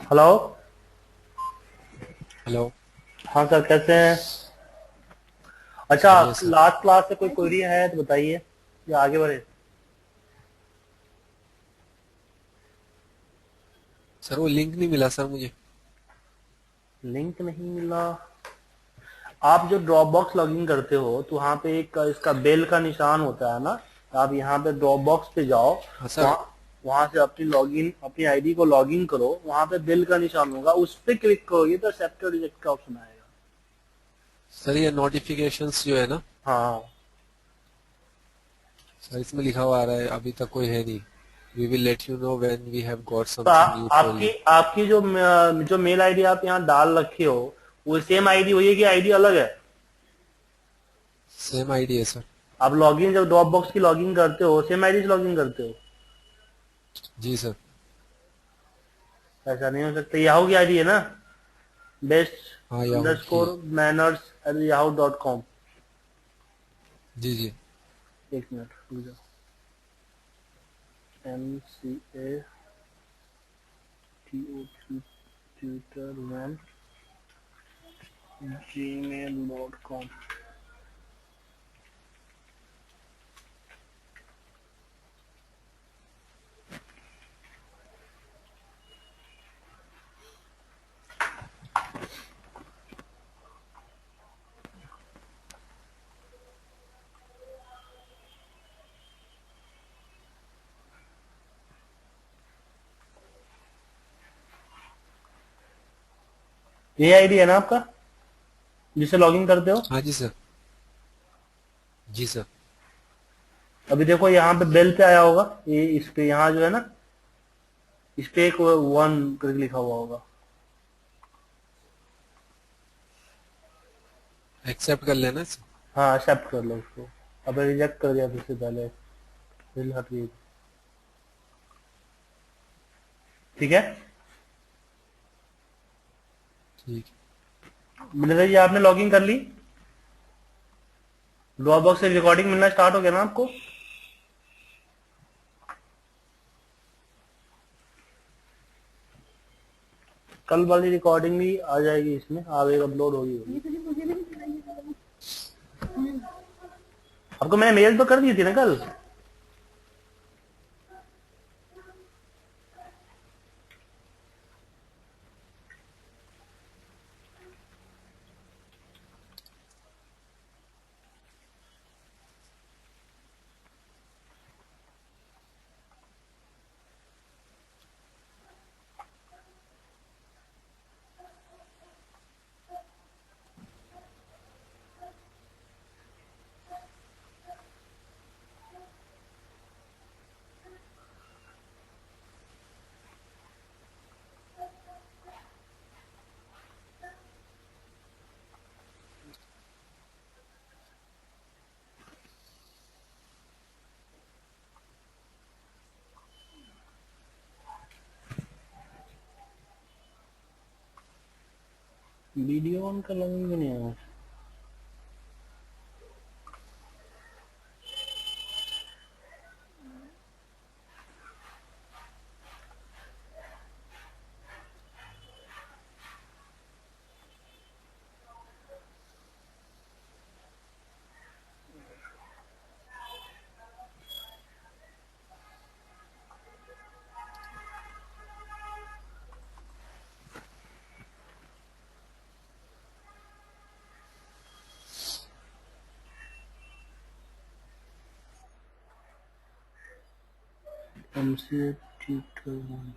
Hello. Hello. हाँ sir, कैसे हैं? अच्छा, बढ़िया सर। लास्ट क्लास से कोई क्वेरी है तो बताइए या आगे बढ़े। सर वो लिंक नहीं मिला सर मुझे। लिंक नहीं मिला? आप जो ड्रॉप बॉक्स लॉगिन करते हो तो वहाँ पे एक इसका बेल का निशान होता है ना। आप यहाँ पे ड्रॉप बॉक्स पे जाओ। हाँ सर। वहाँ वहाँ से अपनी आईडी को लॉगिन करो। वहाँ पे बेल का निशान होगा, उस पे क्लिक करोगे तो एक्सेप्ट और रिजेक्ट का ऑप्शन आएगा। सर ये नोटिफिकेशंस जो है ना, हाँ। सर इसमें लिखा हुआ आ रहा है अभी तक कोई है नहीं। We will let you know when we have got तो समथिंग न्यू फॉर आपकी यू। आपकी जो मेल आईडी आप यहाँ डाल रखे हो, वो सेम आईडी हुई है कि आईडी अलग है? सेम आईडी है सर। आप लॉगिन जब ड्रॉप बॉक्स की लॉगिन करते हो सेम आईडी से लॉगिन करते हो? जी सर। ऐसा नहीं हो सकता। याहू की आईडी है ना? बेस्ट हाँ याहू अंडर की स्कोर है। Manners @yahoo.com। जी जी। एक मिनट रुक जाओ। MCATOT Twitter man gmail.com। ये आईडी है ना आपका जिसे लॉगिन करते हो? हाँ जी सर। जी सर। अभी देखो यहाँ पे बेल पे आया होगा, ये इस पे यहाँ जो है ना, इस पे एक वन करके लिखा हुआ होगा। एक्सेप्ट कर लेना सर। हाँ, एक्सेप्ट कर लो उसको। अब रिजेक्ट कर दिया फिर से पहले, फिर हट गई। ठीक है। ठीक मिलेगा जी, आपने लॉगिन कर ली। ड्रॉप बॉक्स से रिकॉर्डिंग मिलना स्टार्ट हो गया ना आपको? कल वाली रिकॉर्डिंग भी आ जाएगी इसमें, अब एक अपलोड होगी। आपको मैंने मेल तो कर दी थी ना कल। वीडियो ऑन कर लगे नहीं है। हमसे ठीक कर।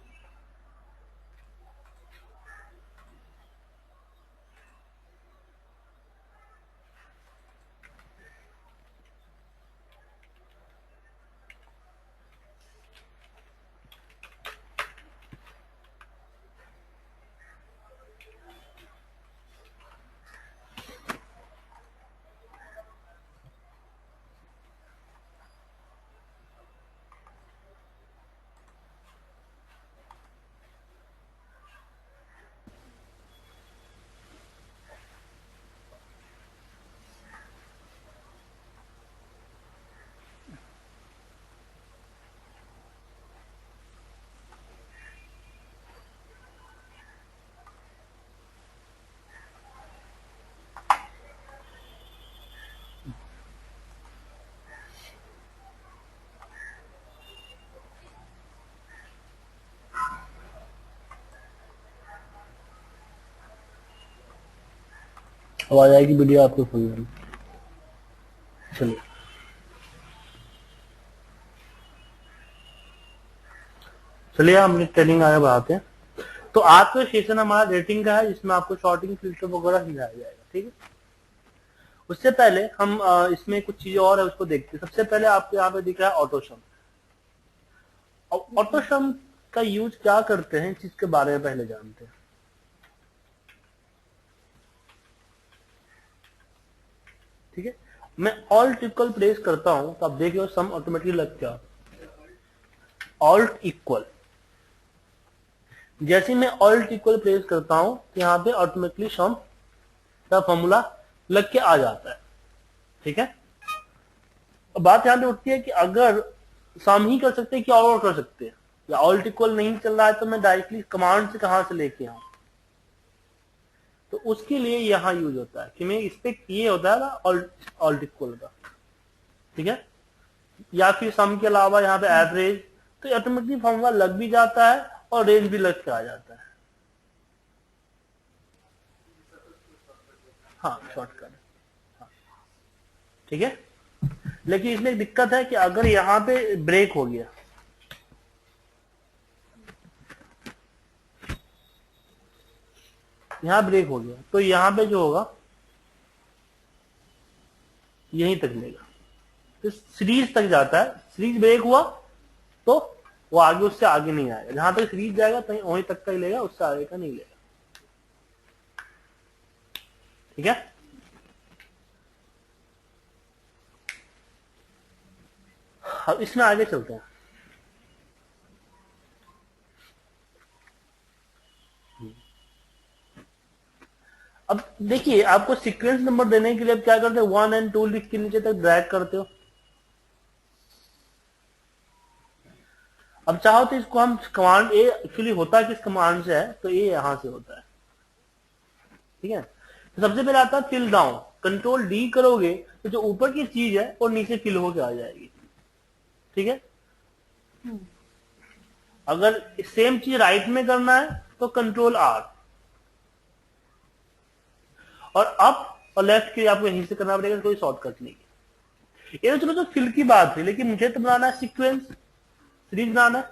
अब आ जाएगी वीडियो आपको फुल में। चलिए चलिए हम ट्रेनिंग आगे बढ़ाते हैं। तो आज का सेशन हमारा रेटिंग का है, जिसमें आपको शॉर्टिंग फिल्टर वगैरह समझाया जाएगा। ठीक है, उससे पहले हम इसमें कुछ चीजें और है उसको देखते हैं। सबसे पहले आपको यहाँ पे दिख रहा है ऑटोसम। और ऑटोसम का यूज क्या करते हैं, इस चीज के बारे में पहले जानते हैं। ठीक है, मैं ऑल्ट इक्वल प्रेस करता हूं तो आप देख रहे हो सम ऑटोमेटिकली लग गया। ऑल्ट इक्वल, जैसे मैं ऑल्ट इक्वल प्रेस करता हूं तो यहाँ पे ऑटोमेटिकली सम का फॉर्मूला लग के आ जाता है। ठीक है, अब बात यहाँ पे उठती है कि अगर सम ही कर सकते हैं कि और कर सकते हैं, या ऑल्ट इक्वल नहीं चल रहा है तो मैं डायरेक्टली कमांड से कहां से लेके आऊं। तो उसके लिए यहां यूज होता है कि मैं इस पे ये होता है ना ऑल्ट इक्वल का। ठीक है, या फिर सम के अलावा यहाँ पे एवरेज, तो ऑटोमेटिकली फॉर्मूला लग भी जाता है और रेंज भी लग के आ जाता है। हाँ शॉर्टकट। हाँ ठीक है, लेकिन इसमें एक दिक्कत है कि अगर यहाँ पे ब्रेक हो गया, यहाँ ब्रेक हो गया, तो यहाँ पे जो होगा यहीं तक लेगा, तो सीरीज तक जाता है। सीरीज ब्रेक हुआ तो वो आगे उससे आगे नहीं आएगा। जहां तक सीरीज जाएगा तो वहीं तक का ही लेगा, उससे आगे का नहीं लेगा। ठीक है, अब इसमें आगे चलते हैं। अब देखिए, आपको सीक्वेंस नंबर देने के लिए अब क्या करते हो, 1 और 2 लिख के नीचे तक ड्रैग करते हो। अब चाहो तो इसको हम कमांड ए, एक्चुअली होता किस कमांड से है, तो ए यहां से होता है। ठीक है, तो सबसे पहले आता है फिल डाउन। कंट्रोल डी करोगे तो जो ऊपर की चीज है वो नीचे फिल होके आ जाएगी। ठीक है, अगर सेम चीज राइट में करना है तो कंट्रोल आर, और अप और लेफ्ट के लिए आपको यहीं से करना पड़ेगा, कोई शॉर्टकट नहीं है। ये तो चलो तो फिल की बात है, लेकिन मुझे तो बनाना है सीक्वेंस, सीरीज बनाना है।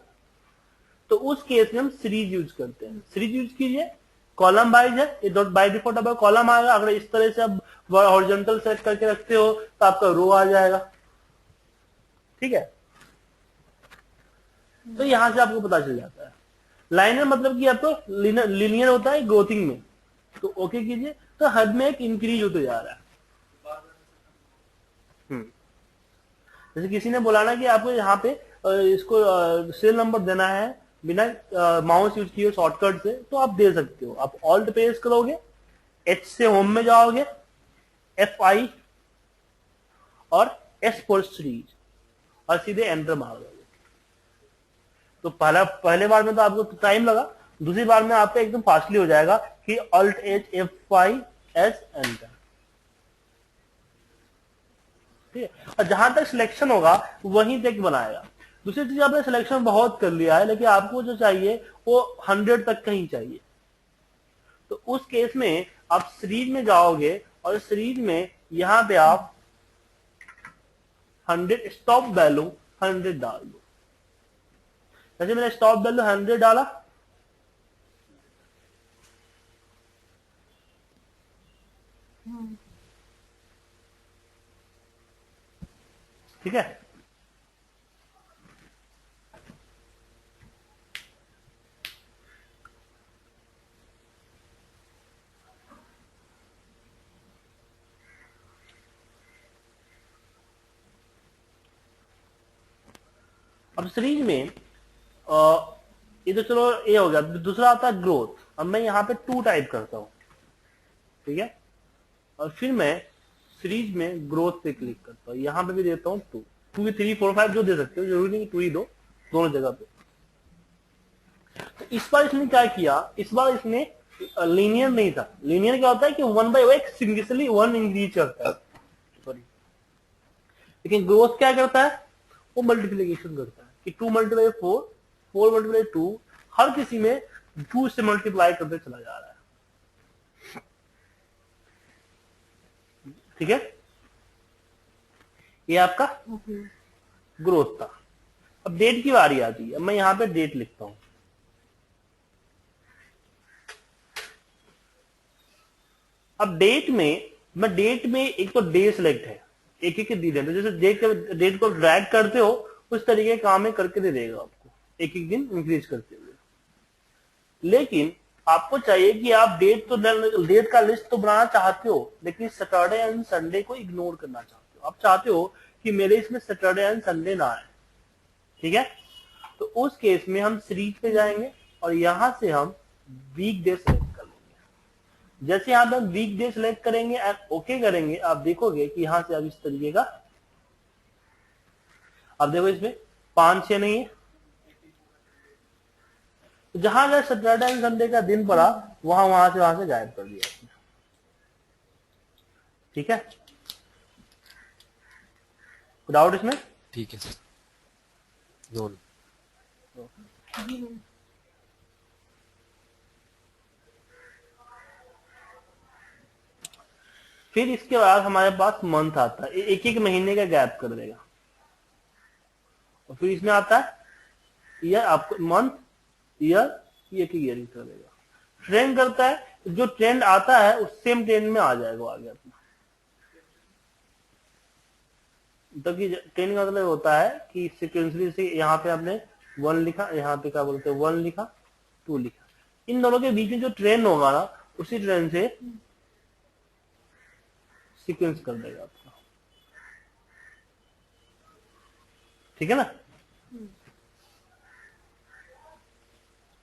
तो उस केस में हम सीरीज यूज करते हैं। सीरीज यूज कीजिए, कॉलम वाइज है, ये डॉट बाय डिफॉल्ट आपका कॉलम आएगा। अगर इस तरह से आप हॉरिजॉन्टल सेट करके रखते हो तो आपका रो आ जाएगा। ठीक है, तो यहां से आपको पता चल जाता है। लाइनर मतलब कि आपको लिनियर होता है ग्रोथिंग में, तो ओके कीजिए, तो हद में एक इंक्रीज होते जा रहा है। जैसे किसी ने बोला ना कि आपको यहाँ पे इसको सीरियल नंबर देना है बिना माउस यूज किए शॉर्टकट से, तो आप दे सकते हो। आप ऑल्ट प्रेस करोगे, एच से होम में जाओगे, F5 और एस फॉर सीरीज, और सीधे एंटर मार दोगे। तो पहले बार में तो आपको टाइम लगा, दूसरी बार में आपका एकदम फास्टली हो जाएगा कि alt H F5 S enter. ठीक है, और जहां तक सिलेक्शन होगा वहीं तक बनाएगा। दूसरी चीज, आपने सिलेक्शन बहुत कर लिया है, लेकिन आपको जो चाहिए वो 100 तक का ही चाहिए। तो उस केस में आप सीरीज में जाओगे और सीरीज में यहां पे आप 100 स्टॉप वैल्यू 100 डाल दो। जैसे मैंने स्टॉप वैल्यू 100 डाला, ठीक है, अब सीरीज में ये तो चलो ये हो गया। दूसरा आता है ग्रोथ। अब मैं यहाँ पे 2 टाइप करता हूं, ठीक है, और फिर मैं सीरीज में ग्रोथ पे क्लिक करता हूँ। यहां पे भी देता हूँ 2, 2 3 4 5 जो दे सकते हो, जरूरी नहीं 2 ही दो, दोनों जगह पे। तो इस बार इसने क्या किया, इस बार इसने लीनियर नहीं था। लीनियर क्या होता है कि 1 बाय 1 सिंगली 1 इंक्रीज करता है, सॉरी। लेकिन ग्रोथ क्या करता है, वो मल्टीप्लीकेशन करता है कि 2 मल्टीप्लाई 4, 4 मल्टीप्लाई 2, हर किसी में 2 से मल्टीप्लाई करते चला जा रहा है। ठीक है, ये आपका ग्रोथ था। अब डेट की बारी आती है, मैं यहां पे डेट लिखता हूं। अब डेट में, मैं डेट में एक तो डे सिलेक्ट है, एक एक दिन है, तो जैसे डेट को ड्रैग करते हो उस तरीके के काम में करके दे देगा आपको, एक एक दिन इंक्रीज करते हुए। लेकिन आपको चाहिए कि आप डेट का लिस्ट तो बनाना चाहते हो, लेकिन सैटरडे एंड संडे को इग्नोर करना चाहते हो। आप चाहते हो कि मेरे इसमें सैटरडे एंड संडे ना आए, ठीक है। तो उस केस में हम सीरीज पे जाएंगे और यहां से हम वीक डे सेलेक्ट कर लेंगे। जैसे यहां पे हम वीक डे सेलेक्ट करेंगे एंड ओके करेंगे, आप देखोगे कि यहां से अब इस तरीके का, अब देखो इसमें 5-6 नहीं है, तो जहां जहां सैटरडे एंड संडे का दिन पड़ा वहां से गायब कर दिया आपने, ठीक है। डाउट इसमें? ठीक है सर, नोन। फिर इसके बाद हमारे पास मंथ आता है, एक एक महीने का गैप कर देगा। और फिर इसमें आता है ईयर, आपको मंथ ईयर एक ही ईयर कर देगा। ट्रेंड करता है, जो ट्रेंड आता है उस सेम ट्रेंड में आ जाएगा आगे अपना। तो कि ट्रेंड का मतलब होता है कि सिक्वेंसली से यहाँ पे आपने 1 लिखा, यहाँ पे क्या बोलते हैं 1 लिखा 2 लिखा, इन दोनों के बीच में जो ट्रेंड होगा ना उसी ट्रेंड से सीक्वेंस कर देगा आपका, ठीक है ना।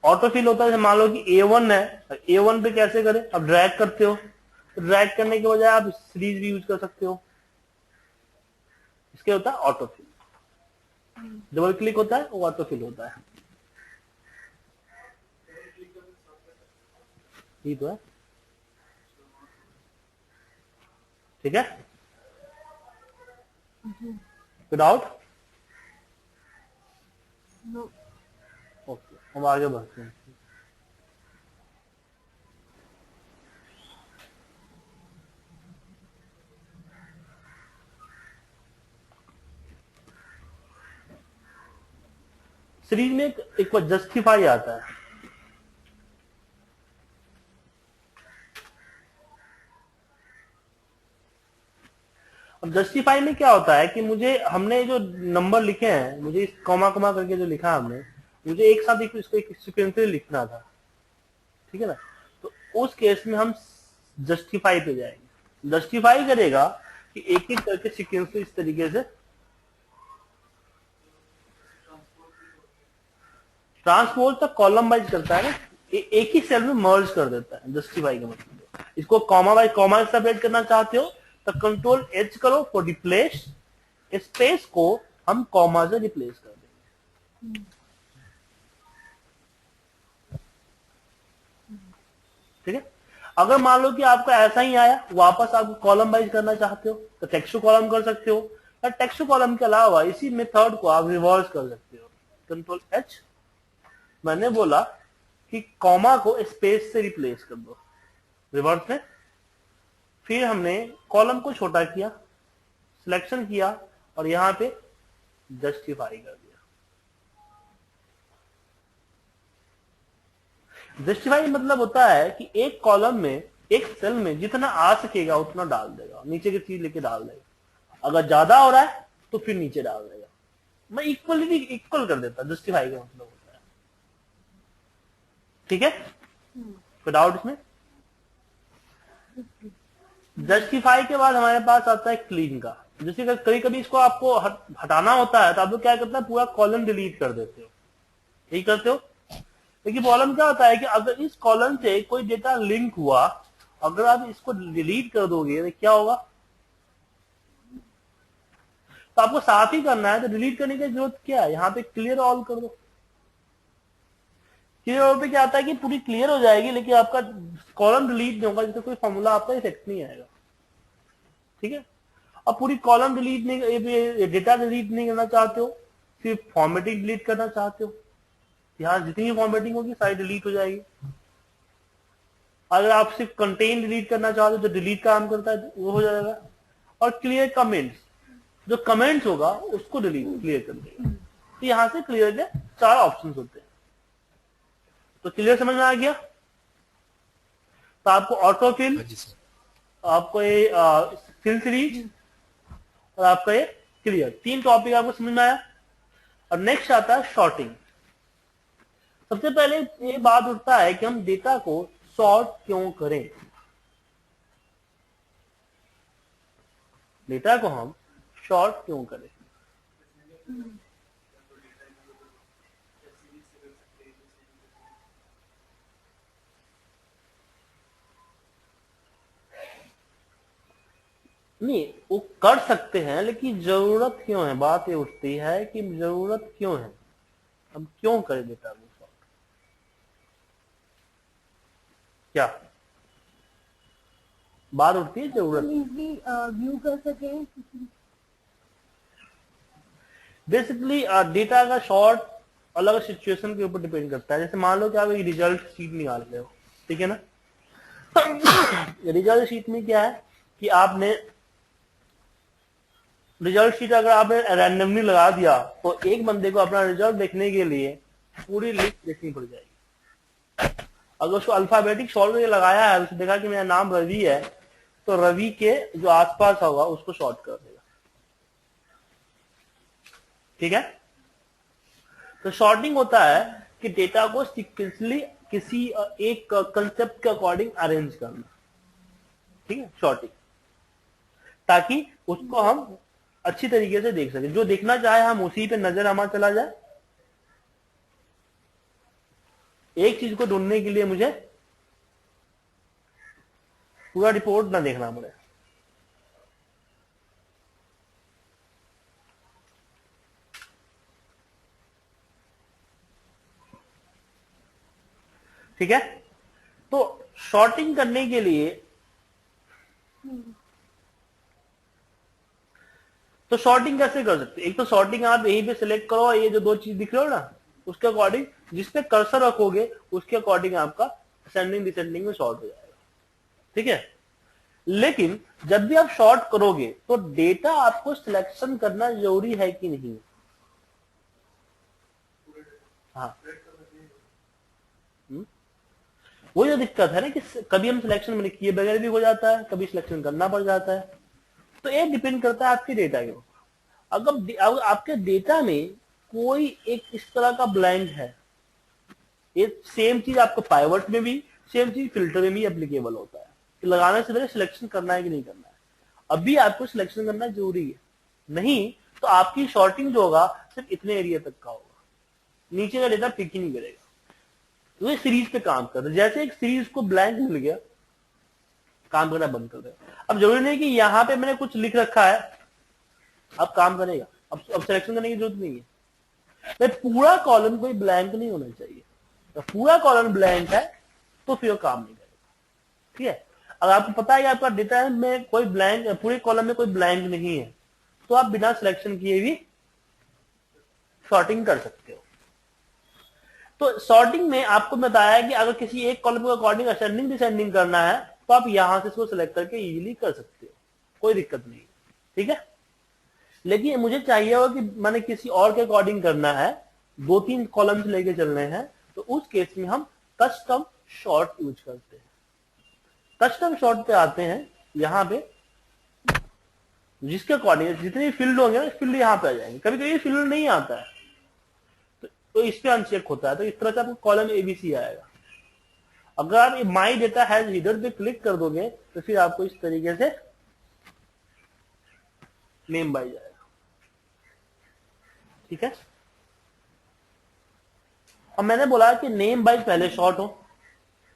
ऑटो फिल होता है, मान लो कि A1 है, A1 पे कैसे करें, अब ड्रैग करते हो, तो ड्रैग करने के बजाय आप सीरीज भी यूज कर सकते हो। इसके होता है ऑटो फिल, डबल क्लिक होता है वो ऑटो फिल होता है, ये तो है, ठीक है। विदाउट ओके, हम आगे बढ़ते हैं। सीरीज में एक बार जस्टिफाई आता है। अब जस्टिफाई में क्या होता है कि मुझे, हमने जो नंबर लिखे हैं, मुझे इस कॉमा कॉमा करके जो लिखा हमने, मुझे एक साथ इसको एक सीक्वेंसली लिखना था, ठीक है ना। तो उस केस में हम जस्टिफाई पे जाएंगे। जस्टिफाई करेगा कि एक एक करके सीक्वेंस इस तरीके से, ट्रांसपोज तक कॉलम वाइज करता है ना, एक ही सेल में मर्ज कर देता है। जस्टिफाई का मतलब, इसको कॉमा बाय कॉमा सेपरेट करना चाहते हो तो कंट्रोल H करो फॉर रिप्लेस, स्पेस को हम कॉमा से रिप्लेस कर देंगे, ठीक है। अगर मान लो कि आपका ऐसा ही आया, वापस आप कॉलम वाइज करना चाहते हो तो टेक्स्ट कॉलम कर सकते हो, या टेक्स्ट कॉलम के अलावा इसी मेथड को आप रिवर्स कर सकते हो, कंट्रोल H। मैंने बोला कि कॉमा को स्पेस से रिप्लेस कर दो रिवर्स में, फिर हमने कॉलम को छोटा किया, सिलेक्शन किया और यहां पे जस्टिफाई कर दिया। जस्टिफाई मतलब होता है कि एक कॉलम में, एक सेल में जितना आ सकेगा उतना डाल देगा, नीचे की चीज लेके डाल देगा। अगर ज्यादा हो रहा है तो फिर नीचे डाल देगा। मैं इक्वलिटी इक्वल कर देता, जस्टिफाई का मतलब होता है, ठीक है। कोई डाउट इसमें? जस्टिफाई के बाद हमारे पास आता है क्लीन का। जैसे कभी कभी इसको आपको हटाना होता है तो आप लोग क्या करते हैं, पूरा कॉलम डिलीट कर देते हो, यही करते हो। लेकिन प्रॉब्लम क्या होता है कि अगर इस कॉलम से कोई डेटा लिंक हुआ, अगर आप इसको डिलीट कर दोगे तो क्या होगा, तो आपको साफ ही करना है, तो डिलीट करने की जरूरत क्या है, यहाँ पे क्लियर ऑल कर दो। क्लियर ऑल पे क्या आता है कि पूरी क्लियर हो जाएगी, लेकिन आपका कॉलम डिलीट नहीं होगा, जिससे कोई फॉर्मूला आपका इफेक्ट नहीं आएगा, ठीक है। अब पूरी कॉलम डिलीट नहीं, डेटा डिलीट नहीं करना चाहते हो, सिर्फ फॉर्मेटिंग डिलीट करना चाहते हो, यहाँ जितनी फॉर्मेटिंग होगी सारी डिलीट हो जाएगी। अगर आप सिर्फ कंटेंट डिलीट करना चाहते हो, जो डिलीट काम करता है वो हो जाएगा। और क्लियर कमेंट्स, जो कमेंट्स होगा उसको डिलीट क्लियर कर देगा। तो यहां से क्लियर के 4 ऑप्शन होते हैं। तो क्लियर समझ में आ गया? तो आपको ऑटो फिल, हाँ जी सर। आपको ये फिल सीरीज और आपका ये क्लियर, 3 टॉपिक आपको समझ में आया। और नेक्स्ट आता है शॉर्टिंग। सबसे पहले ये बात उठता है कि हम डेटा को सॉर्ट क्यों करें। डेटा को हम शॉर्ट क्यों करें? नहीं, वो कर सकते हैं, लेकिन जरूरत क्यों है? बात ये उठती है कि जरूरत क्यों है, हम क्यों करें डेटा को सॉर्ट? क्या बात उठती है? जरूरत इजली व्यू कर सके। बेसिकली डेटा का शॉर्ट अलग सिचुएशन के ऊपर डिपेंड करता है। जैसे मान लो कि आप एक रिजल्ट शीट निकाल रहे हो, ठीक है ना? रिजल्ट शीट में क्या है कि आपने रिजल्ट शीट अगर आपने रैंडमली लगा दिया तो एक बंदे को अपना रिजल्ट देखने के लिए पूरी लिस्ट देखनी पड़ जाएगी। अगर उसको अल्फाबेटिक शॉर्ट में लगाया है, उसने देखा कि मेरा नाम रवि है, तो रवि के जो आसपास होगा उसको शॉर्ट कर देगा। ठीक है? तो शॉर्टिंग होता है कि डेटा को सीक्वेंसली किसी एक कंसेप्ट के अकॉर्डिंग अरेंज करना। ठीक है, शॉर्टिंग, ताकि उसको हम अच्छी तरीके से देख सके। जो देखना चाहे हम उसी पे नजर हमारा चला जाए। एक चीज को ढूंढने के लिए मुझे पूरा रिपोर्ट ना देखना पड़े। ठीक है? तो शॉर्टिंग करने के लिए तो शॉर्टिंग कैसे कर सकते? एक तो शॉर्टिंग आप यहीं पे सिलेक्ट करो, ये जो 2 चीज दिख रहे हो ना, उसके अकॉर्डिंग जिस पे कर्सर रखोगे उसके अकॉर्डिंग आपका असेंडिंग डिसेंडिंग में शॉर्ट हो जाएगा। ठीक है? लेकिन जब भी आप शॉर्ट करोगे तो डेटा आपको सिलेक्शन करना जरूरी है कि नहीं? हाँ, वो जो दिक्कत है ना कि कभी हम सिलेक्शन में किए बगैर भी हो जाता है, कभी सिलेक्शन करना पड़ जाता है। तो ये डिपेंड करता है आपके डेटा के ऊपर। अगर आपके डेटा में कोई एक इस तरह का ब्लैंक है, ये सेम चीज आपको पाइवट में भी, सेम चीज फिल्टर में भी एप्लीकेबल होता है कि लगाने से पहले सिलेक्शन करना है कि नहीं करना है। अभी आपको सिलेक्शन करना जरूरी है, नहीं तो आपकी शॉर्टिंग जो होगा सिर्फ इतने एरिया तक का होगा, नीचे का डेटा पिक ही नहीं करेगा। तो ये सीरीज पे काम कर रहे, जैसे एक सीरीज को ब्लैंक मिल गया, काम करना बंद कर देगा। अब जरूरी नहीं कि यहां पे मैंने कुछ लिख रखा है अब काम करेगा, अब सिलेक्शन करने की जरूरत नहीं है। तो पूरा कॉलम कोई ब्लैंक नहीं होना चाहिए। तो पूरा कॉलम ब्लैंक है तो फिर वो काम नहीं करेगा। ठीक है? अगर आपको पता है कि आपका डेटा में कोई ब्लैंक, पूरे कॉलम में कोई ब्लैंक नहीं है, तो आप बिना सिलेक्शन किए भी शॉर्टिंग कर सकते हो। तो सॉर्टिंग में आपको बताया कि अगर किसी एक कॉलम के अकॉर्डिंग असेंडिंग डिसेंडिंग करना है तो आप यहां से इसको सिलेक्ट करके इजीली कर सकते हो, कोई दिक्कत नहीं। ठीक है? लेकिन मुझे चाहिए हो कि मैंने किसी और के अकॉर्डिंग करना है, 2-3 कॉलम्स लेके चलने हैं, तो उस केस में हम कस्टम शॉर्ट यूज करते हैं। कस्टम शॉर्ट पे आते हैं, यहां पे जिसके अकॉर्डिंग जितने फील्ड होंगे ना, फील्ड यहां पे आ जाएंगे। कभी कभी फील्ड नहीं आता है तो इस पे अनचेक होता है, तो इस तरह से आपको कॉलम एबीसी आएगा। अगर आप माई डेटा हैज हीडर पे क्लिक कर दोगे तो फिर आपको इस तरीके से नेम बाय जाएगा। ठीक है? अब मैंने बोला कि नेम बाय पहले शॉर्ट हो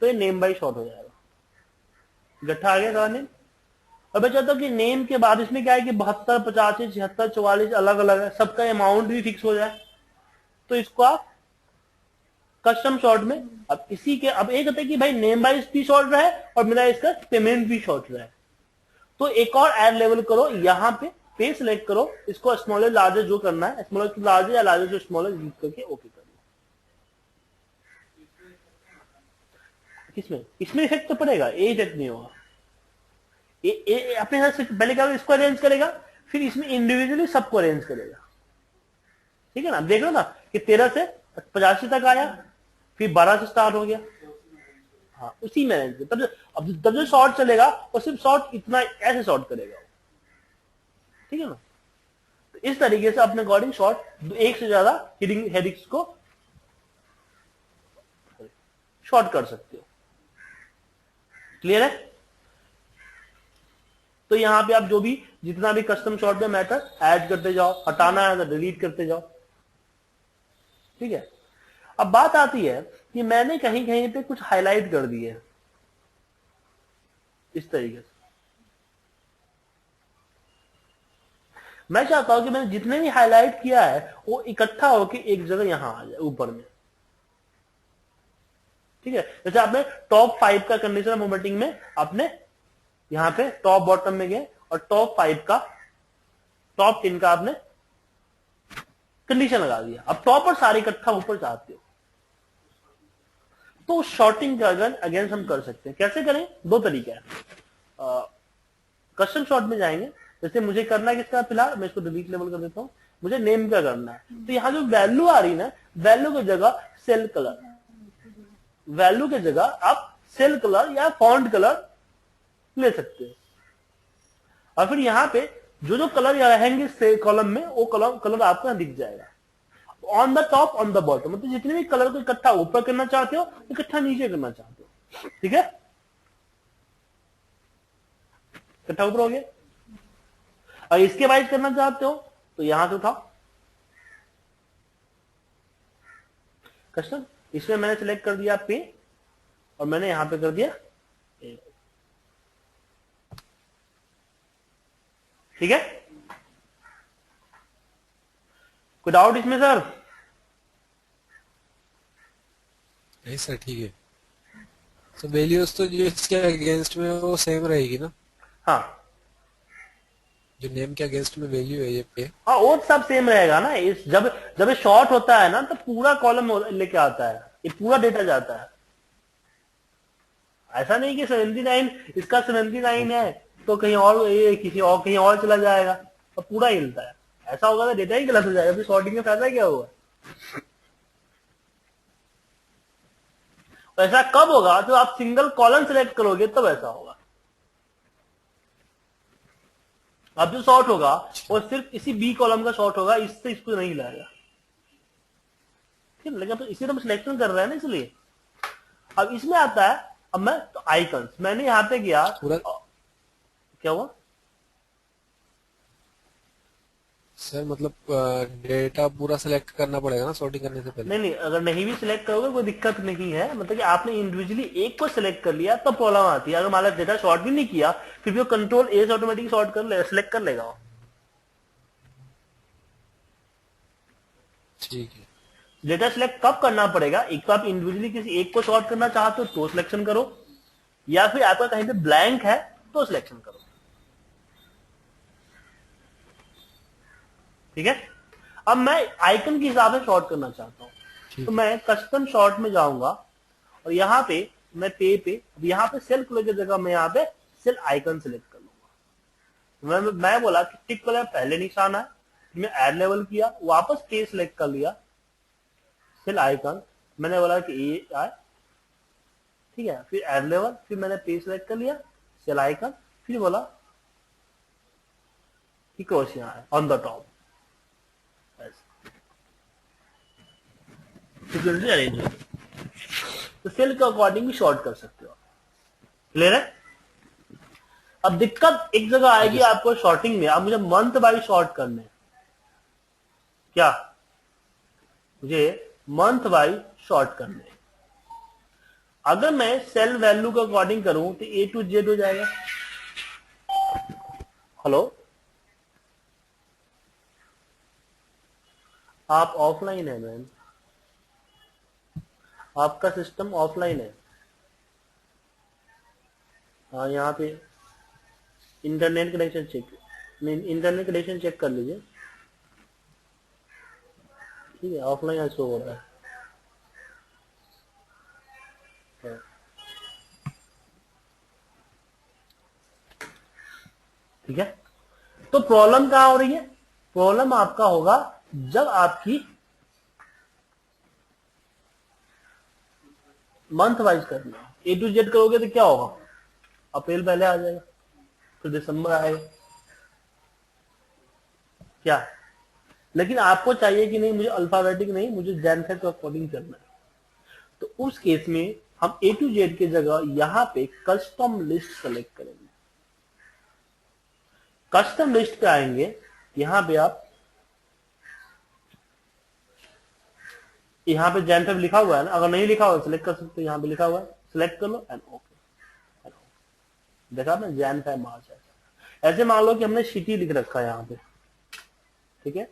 तो ये नेम बाय शॉर्ट हो जाएगा। गट्ठा आ गया सारा नेम। अब मैं चाहता हूं कि नेम के बाद इसमें क्या है कि 72, 85, 76, 44 अलग अलग है, सबका अमाउंट भी फिक्स हो जाए। तो इसको आप कस्टम शॉर्ट में, अब इसी के अब एक होता है कि भाई नेम बाइज भी शॉर्ट रहे और मेरा इसका पेमेंट भी शॉर्ट रहे, तो एक और एड लेवल करो, यहां पे सिलेक्ट करो, इसको स्मॉलर लार्जर जो करना है, स्मॉलर टू लार्जर या लार्जर टू स्मॉलर यूज करके ओके कर लो। किसमें? इसमें इफेक्ट तो पड़ेगा, ये इफेक्ट नहीं होगा। अपने हिसाब से पहले क्या होगा, इसको अरेंज करेगा, फिर इसमें इंडिविजुअली सबको अरेंज करेगा। ठीक है ना, देख लो ना कि 13 से 85 तक आया, फिर 12 से स्टार्ट हो गया। हाँ, उसी में अरेंज तब तब जो शॉर्ट चलेगा वो सिर्फ शॉर्ट इतना ऐसे शॉर्ट करेगा। ठीक है ना, तो इस तरीके से अपने अकॉर्डिंग शॉर्ट एक से ज्यादा हेडिंग्स को शॉर्ट कर सकते हो। क्लियर है? तो यहां पे आप जो भी जितना भी कस्टम शॉर्ट में मैटर ऐड करते जाओ, हटाना है तो डिलीट करते जाओ। ठीक है, अब बात आती है कि मैंने कहीं कहीं पे कुछ हाईलाइट कर दिए इस तरीके से। मैं चाहता हूं कि मैंने जितने भी हाईलाइट किया है वो इकट्ठा होकर एक जगह यहां आ जाए ऊपर में। ठीक है, जैसे आपने टॉप 5 का कंडीशनल मोमेंटिंग में आपने यहां पे टॉप बॉटम में गए और टॉप 5 का टॉप 10 का आपने कंडीशन लगा दिया। अब टॉप और सारे इकट्ठा ऊपर चाहते हो तो शॉर्टिंग का अगेंस्ट हम कर सकते हैं। कैसे करें? दो तरीके हैं। कस्टम शॉर्ट में जाएंगे, जैसे मुझे करना है किसका, फिलहाल मैं इसको डिलीट लेवल कर देता हूं, मुझे नेम का करना है। तो यहां जो वैल्यू आ रही ना, वैल्यू की जगह सेल कलर, वैल्यू की जगह आप सेल कलर या फॉन्ट कलर ले सकते हो। और फिर यहां पे जो जो कलर रहेंगे कॉलम में वो कलर आपको दिख जाएगा on the top on the bottom. मतलब जितने भी कलर को इकट्ठा ऊपर करना चाहते हो, इकट्ठा नीचे करना चाहते हो। ठीक है, इकट्ठा ऊपर हो गया। और इसके वाइज करना चाहते हो तो यहां से उठाओ कस्टम, इसमें मैंने सिलेक्ट कर दिया पे और मैंने यहां पे कर दिया ए। ठीक है, कोई डाउट इसमें सर? नहीं सर, ठीक है। तो वैल्यूज तो जो इसके अगेंस्ट में वो सेम रहेगी ना, हाँ जो नेम के अगेंस्ट में वैल्यू है ये पे। हाँ, वो सब सेम रहेगा ना। इस जब जब ये शॉर्ट होता है ना तो पूरा कॉलम लेके आता है, ये पूरा डेटा जाता है। ऐसा नहीं कि 79 इसका 79 है तो कहीं और ये किसी और कहीं और चला जाएगा और पूरा हिलता है। ऐसा होगा तो डेटा ही गलत हो जाएगा, फिर शॉर्टिंग में फायदा क्या होगा? तो ऐसा कब होगा? तो आप सिंगल कॉलम सेलेक्ट करोगे तब ऐसा होगा। अब जो शॉर्ट होगा वो सिर्फ इसी बी कॉलम का शॉर्ट होगा, इससे इसको नहीं हिलाएगा। ठीक है, लेकिन तो इसी तो हम सिलेक्शन कर रहे हैं ना, इसलिए अब इसमें आता है। अब मैं तो आइकन्स मैंने यहां पे किया, पूरा क्या हुआ सर, मतलब डेटा पूरा सेलेक्ट करना पड़ेगा ना सॉर्टिंग करने से पहले। नहीं, अगर नहीं भी सिलेक्ट करोगे कोई दिक्कत नहीं है। मतलब कि आपने इंडिविजुअली एक को सिलेक्ट कर लिया तब प्रॉब्लम आती है। अगर मान लो डेटा शॉर्ट भी नहीं किया फिर भी कंट्रोल ए से ऑटोमेटिक शॉर्ट कर ले, सिलेक्ट कर लेगा। ठीक है। डेटा सिलेक्ट कब करना पड़ेगा? एक तो आप इंडिविजुअली किसी एक को शॉर्ट करना चाहते हो तो सिलेक्शन करो, या फिर आपका कहीं पे ब्लैंक है तो सिलेक्शन करो। ठीक है, अब मैं आइकन के हिसाब से शॉर्ट करना चाहता हूं तो मैं कस्टम शॉर्ट में जाऊंगा और यहां पे मैं पे अब यहां पे सेल कलर की जगह मैं यहां पे सेल आइकन सेलेक्ट कर लूंगा। मैं बोला कि टिक कलर पहले निशान है, मैं एड लेवल किया, वापस पे सिलेक्ट कर लिया, सेल आइकन मैंने बोला कि ए आए। ठीक है, फिर एड लेवल, फिर मैंने पे सिलेक्ट कर लिया, सेल आइकन, फिर बोला कि क्रॉस यहां है ऑन द टॉप। अरेंज तो सेल के अकॉर्डिंग भी शॉर्ट कर सकते हो। क्लियर है? अब दिक्कत एक जगह आएगी आपको शॉर्टिंग में। अब मुझे मंथ बाई शॉर्ट करने, क्या मुझे मंथ बाई शॉर्ट करने। अगर मैं सेल वैल्यू के अकॉर्डिंग करूं तो ए टू जेड हो जाएगा। हेलो, आप ऑफलाइन है मैम, आपका सिस्टम ऑफलाइन है। हाँ, यहाँ पे इंटरनेट कनेक्शन चेक कर लीजिए। ठीक है, ऑफलाइन शो हो रहा है। ठीक है, तो प्रॉब्लम कहां हो रही है? प्रॉब्लम आपका होगा जब आपकी मंथ वाइज करना, ए टू जेड करोगे तो क्या होगा? अप्रैल पहले आ जाएगा, फिर दिसंबर आएगा, क्या? लेकिन आपको चाहिए कि नहीं, मुझे अल्फाबेटिक नहीं, मुझे जैन फेब के अकॉर्डिंग करना है। तो उस केस में हम ए टू जेड की जगह यहां पे कस्टम लिस्ट सेलेक्ट करेंगे। कस्टम लिस्ट पे आएंगे, यहां पे आप, यहां पे जैन फेब लिखा हुआ है ना, अगर नहीं लिखा हुआ सिलेक्ट कर सकते हो, यहां पे लिखा हुआ है, सिलेक्ट कर लो एंड ओके। देखा ना, जैन फेब मार्च। ऐसे मान लो कि हमने सिटी लिख रखा है यहां पे, ठीक है,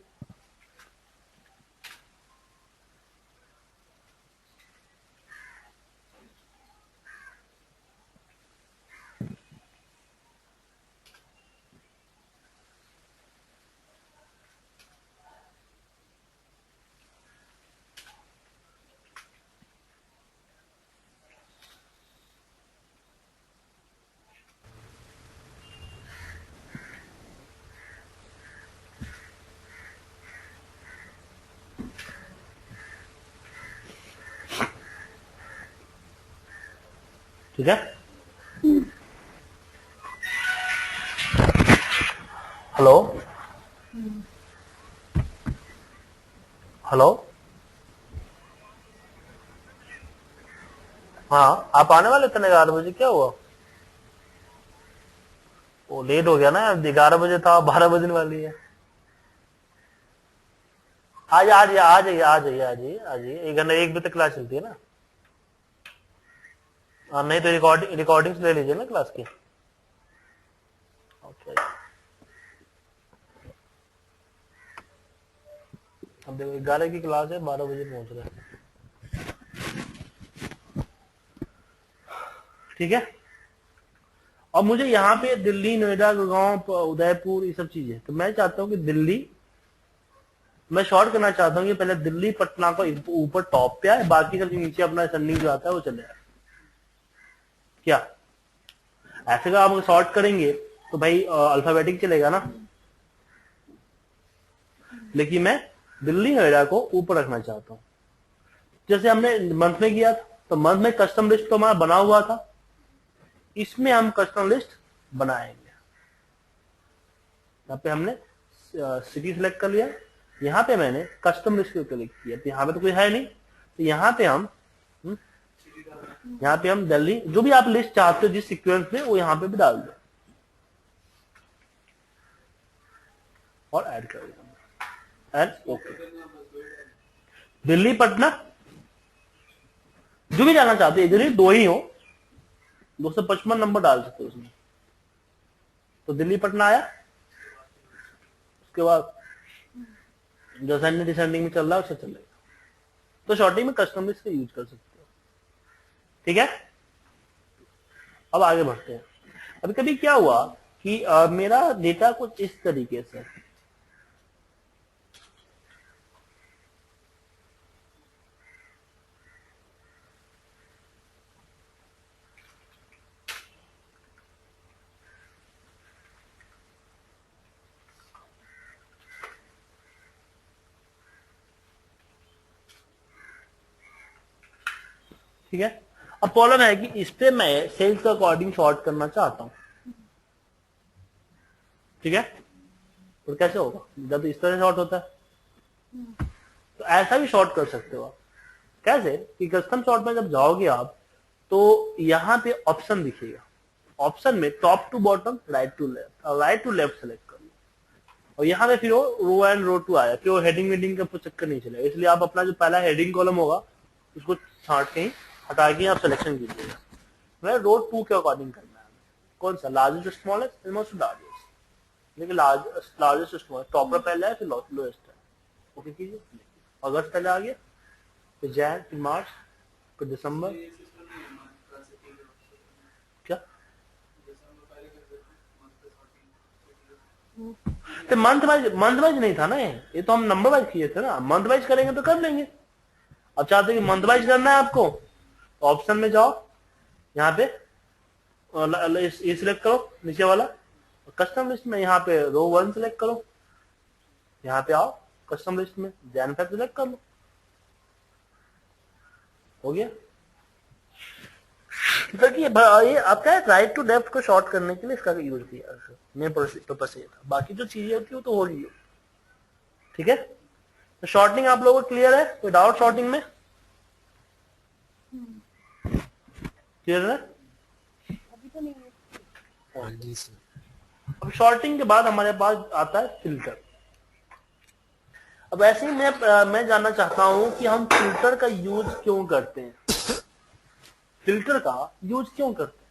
ठीक है। हेलो, हेलो, हाँ आप आने वाले थे ना 11 बजे, क्या हुआ? वो लेट हो गया ना, 11 बजे था, 12 बजने वाली है। आज आ जाइए, आ जाइए, आ जाइए, आ जाइए, आ जाइए, 1 घंटा 1 बजे तक क्लास चलती है ना। हाँ, नहीं तो रिकॉर्डिंग्स ले लीजिए ना क्लास की। ओके, अब देखो 11 की क्लास है, 12 बजे पहुंच रहे हैं, ठीक है। और मुझे यहाँ पे दिल्ली, नोएडा, गुड़गांव, उदयपुर, ये सब चीजें, तो मैं चाहता हूँ कि दिल्ली, मैं शॉर्ट करना चाहता हूँ कि पहले दिल्ली पटना को ऊपर टॉप पे आए, बाकी सब नीचे अपना सन्नी जो आता है वो चले आए, क्या? ऐसे का आप शॉर्ट करेंगे तो भाई अल्फाबेटिक चलेगा ना, लेकिन मैं दिल्ली नोएडा को ऊपर रखना चाहता हूँ। जैसे हमने मंथ में किया था, तो मंथ में कस्टम लिस्ट तो हमारा बना हुआ था, इसमें हम कस्टम लिस्ट बनाएंगे। यहाँ पे हमने सिटी सिलेक्ट कर लिया, यहाँ पे मैंने कस्टम लिस्ट पे क्लिक किया, तो यहाँ पे तो कोई है नहीं, तो यहाँ पे हम दिल्ली, जो भी आप लिस्ट चाहते हो जिस सीक्वेंस में, वो यहाँ पे भी डाल दो और ऐड कर दो एंड ओके। दिल्ली पटना जो भी जाना चाहते हो, इधर दो ही हो, 255 नंबर डाल सकते हो उसमें, तो दिल्ली पटना आया। उसके बाद जो असेंडिंग डिसेंडिंग में चल रहा है उससे चलेगा, तो शॉर्टिंग में कस्टम लिस्ट का यूज कर सकते हो, ठीक है। अब आगे बढ़ते हैं। अभी कभी क्या हुआ कि मेरा डेटा कुछ इस तरीके से, ठीक है। अब प्रॉब्लम है कि इस पे मैं सेल्स के अकॉर्डिंग शॉर्ट करना चाहता हूं, ठीक है, तो कैसे होगा? जब इस तरह शॉर्ट होता है तो ऐसा भी शॉर्ट कर सकते हो आप। कैसे कि कस्टम शॉर्ट में जब जाओगे आप, तो यहां पे ऑप्शन दिखेगा, ऑप्शन में top to bottom, right to left, और राइट टू लेफ्ट सेलेक्ट कर लो, और यहाँ पे फिर वो रो एंड रो टू आया, फिर वो हेडिंग वेडिंग का चक्कर नहीं चलेगा, इसलिए आप अपना जो पहला हेडिंग कॉलम होगा उसको छांट के ही हटा के आप सिलेक्शन कीजिएगा। मैं रो टू के अकॉर्डिंग करना है, कौन सा, लार्जेस्ट स्मॉलेस्ट, मोस्ट लार्जेस्ट, लेकिन लार्जेस्ट स्मॉलेस्ट, टॉपर पहले है फिर लोएस्ट है, ओके कीजिए। अगस्त पहले आ गया, फिर जैन, फिर मार्च, फिर दिसंबर, क्या तो मंथ वाइज नहीं था ना, ये तो हम नंबर वाइज किए थे ना, मंथ वाइज करेंगे तो कर लेंगे। अब चाहते कि मंथ वाइज करना है आपको, तो ऑप्शन में जाओ, यहाँ पे ये सिलेक्ट करो नीचे वाला, कस्टम लिस्ट में यहाँ पे रो 1 सिलेक्ट करो, यहाँ पे आओ कस्टम लिस्ट में जैन 5 सिलेक्ट कर लो, हो गया। देखिए ये आपका राइट टू लेफ्ट को शॉर्ट करने के लिए इसका यूज किया, मेन पर्पस ये था, बाकी जो चीजें होती है वो तो होगी। ठीक है, तो शॉर्टिंग आप लोगों को क्लियर है? कोई डाउट शॉर्टिंग में? क्लियर है? अभी तो नहीं है। हाँ जी सर। अब शॉर्टिंग के बाद हमारे पास आता है फिल्टर। अब ऐसे ही मैं जानना चाहता हूं कि हम फिल्टर का यूज क्यों करते हैं, फिल्टर का यूज क्यों करते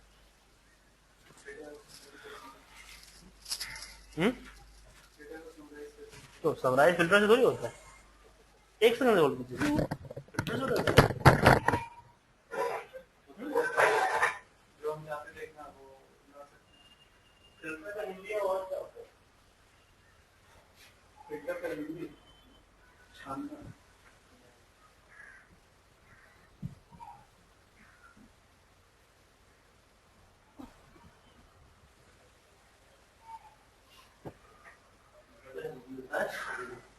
हैं? तो समराइज फिल्टर से थोड़ी होता है। एक सेकंड होल्ड कीजिए। फिल्टर से होता है। जो हम यहाँ पे देखना वो फिल्टर का हिंदी है और क्या होता है? फिल्टर का हिंदी छानना।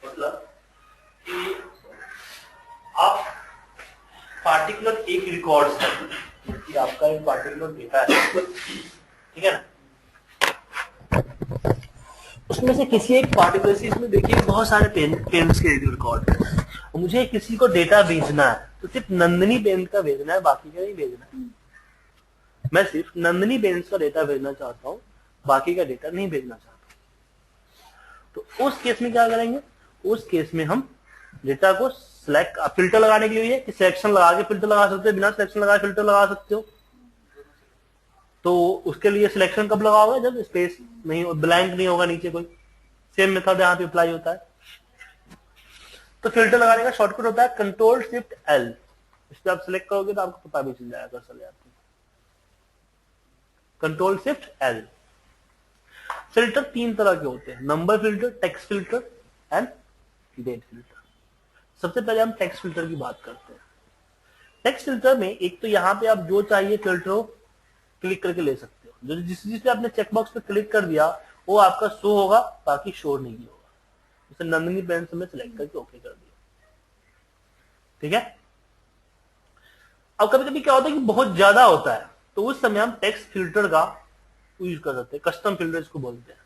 मतलब कि आप पार्टिकुलर एक रिकॉर्ड से कि आपका एक पार्टिकुलर डेटा है, ठीक है ना, उसमें से किसी एक पार्टिकुलर चीज में देखिए बहुत सारे पेरेंट्स के रिकॉर्ड है, और मुझे किसी को डेटा भेजना है तो सिर्फ नंदिनी पेरेंट का भेजना है, बाकी का नहीं भेजना है। मैं सिर्फ नंदिनी पेरेंट्स का डेटा भेजना चाहता हूँ, बाकी का डेटा नहीं भेजना चाहता। तो उस केस में क्या करेंगे, उस केस में हम डेटा को सिलेक्ट, फिल्टर लगाने के लिए कि सिलेक्शन लगा के फिल्टर लगा सकते हो, बिना सिलेक्शन लगाए फिल्टर लगा सकते हो। तो उसके लिए सिलेक्शन कब लगाओगे, जब स्पेस नहीं, ब्लैंक नहीं होगा नीचे कोई। सेम मेथड यहाँ पे अप्लाई होता है। तो फिल्टर लगाने का शॉर्टकट होता है कंट्रोल शिफ्ट एल। इस पर आप सिलेक्ट करोगे तो आपको पता भी चल जाएगा, चल आपको कंट्रोल शिफ्ट एल। फिल्टर 3 तरह के होते हैं, number filter, text filter and date filter. सबसे पहले हम टेक्स्ट फिल्टर की बात करते हैं। टेक्स्ट फिल्टर में एक तो यहाँ पे आप जो चाहिए फिल्टर हो क्लिक करके ले सकते हो। जो जिस पे आपने चेकबॉक्स पे क्लिक कर दिया वो आपका शो होगा, बाकी शो नहीं होगा। जैसे नंदिनी पेरेंट्स में सिलेक्ट करके ओके कर दिया, ठीक है। अब कभी कभी क्या होता है कि बहुत ज्यादा होता है, तो उस समय हम टेक्स्ट फिल्टर का यूज कर सकते हैं, कस्टम फिल्टर इसको बोलते हैं।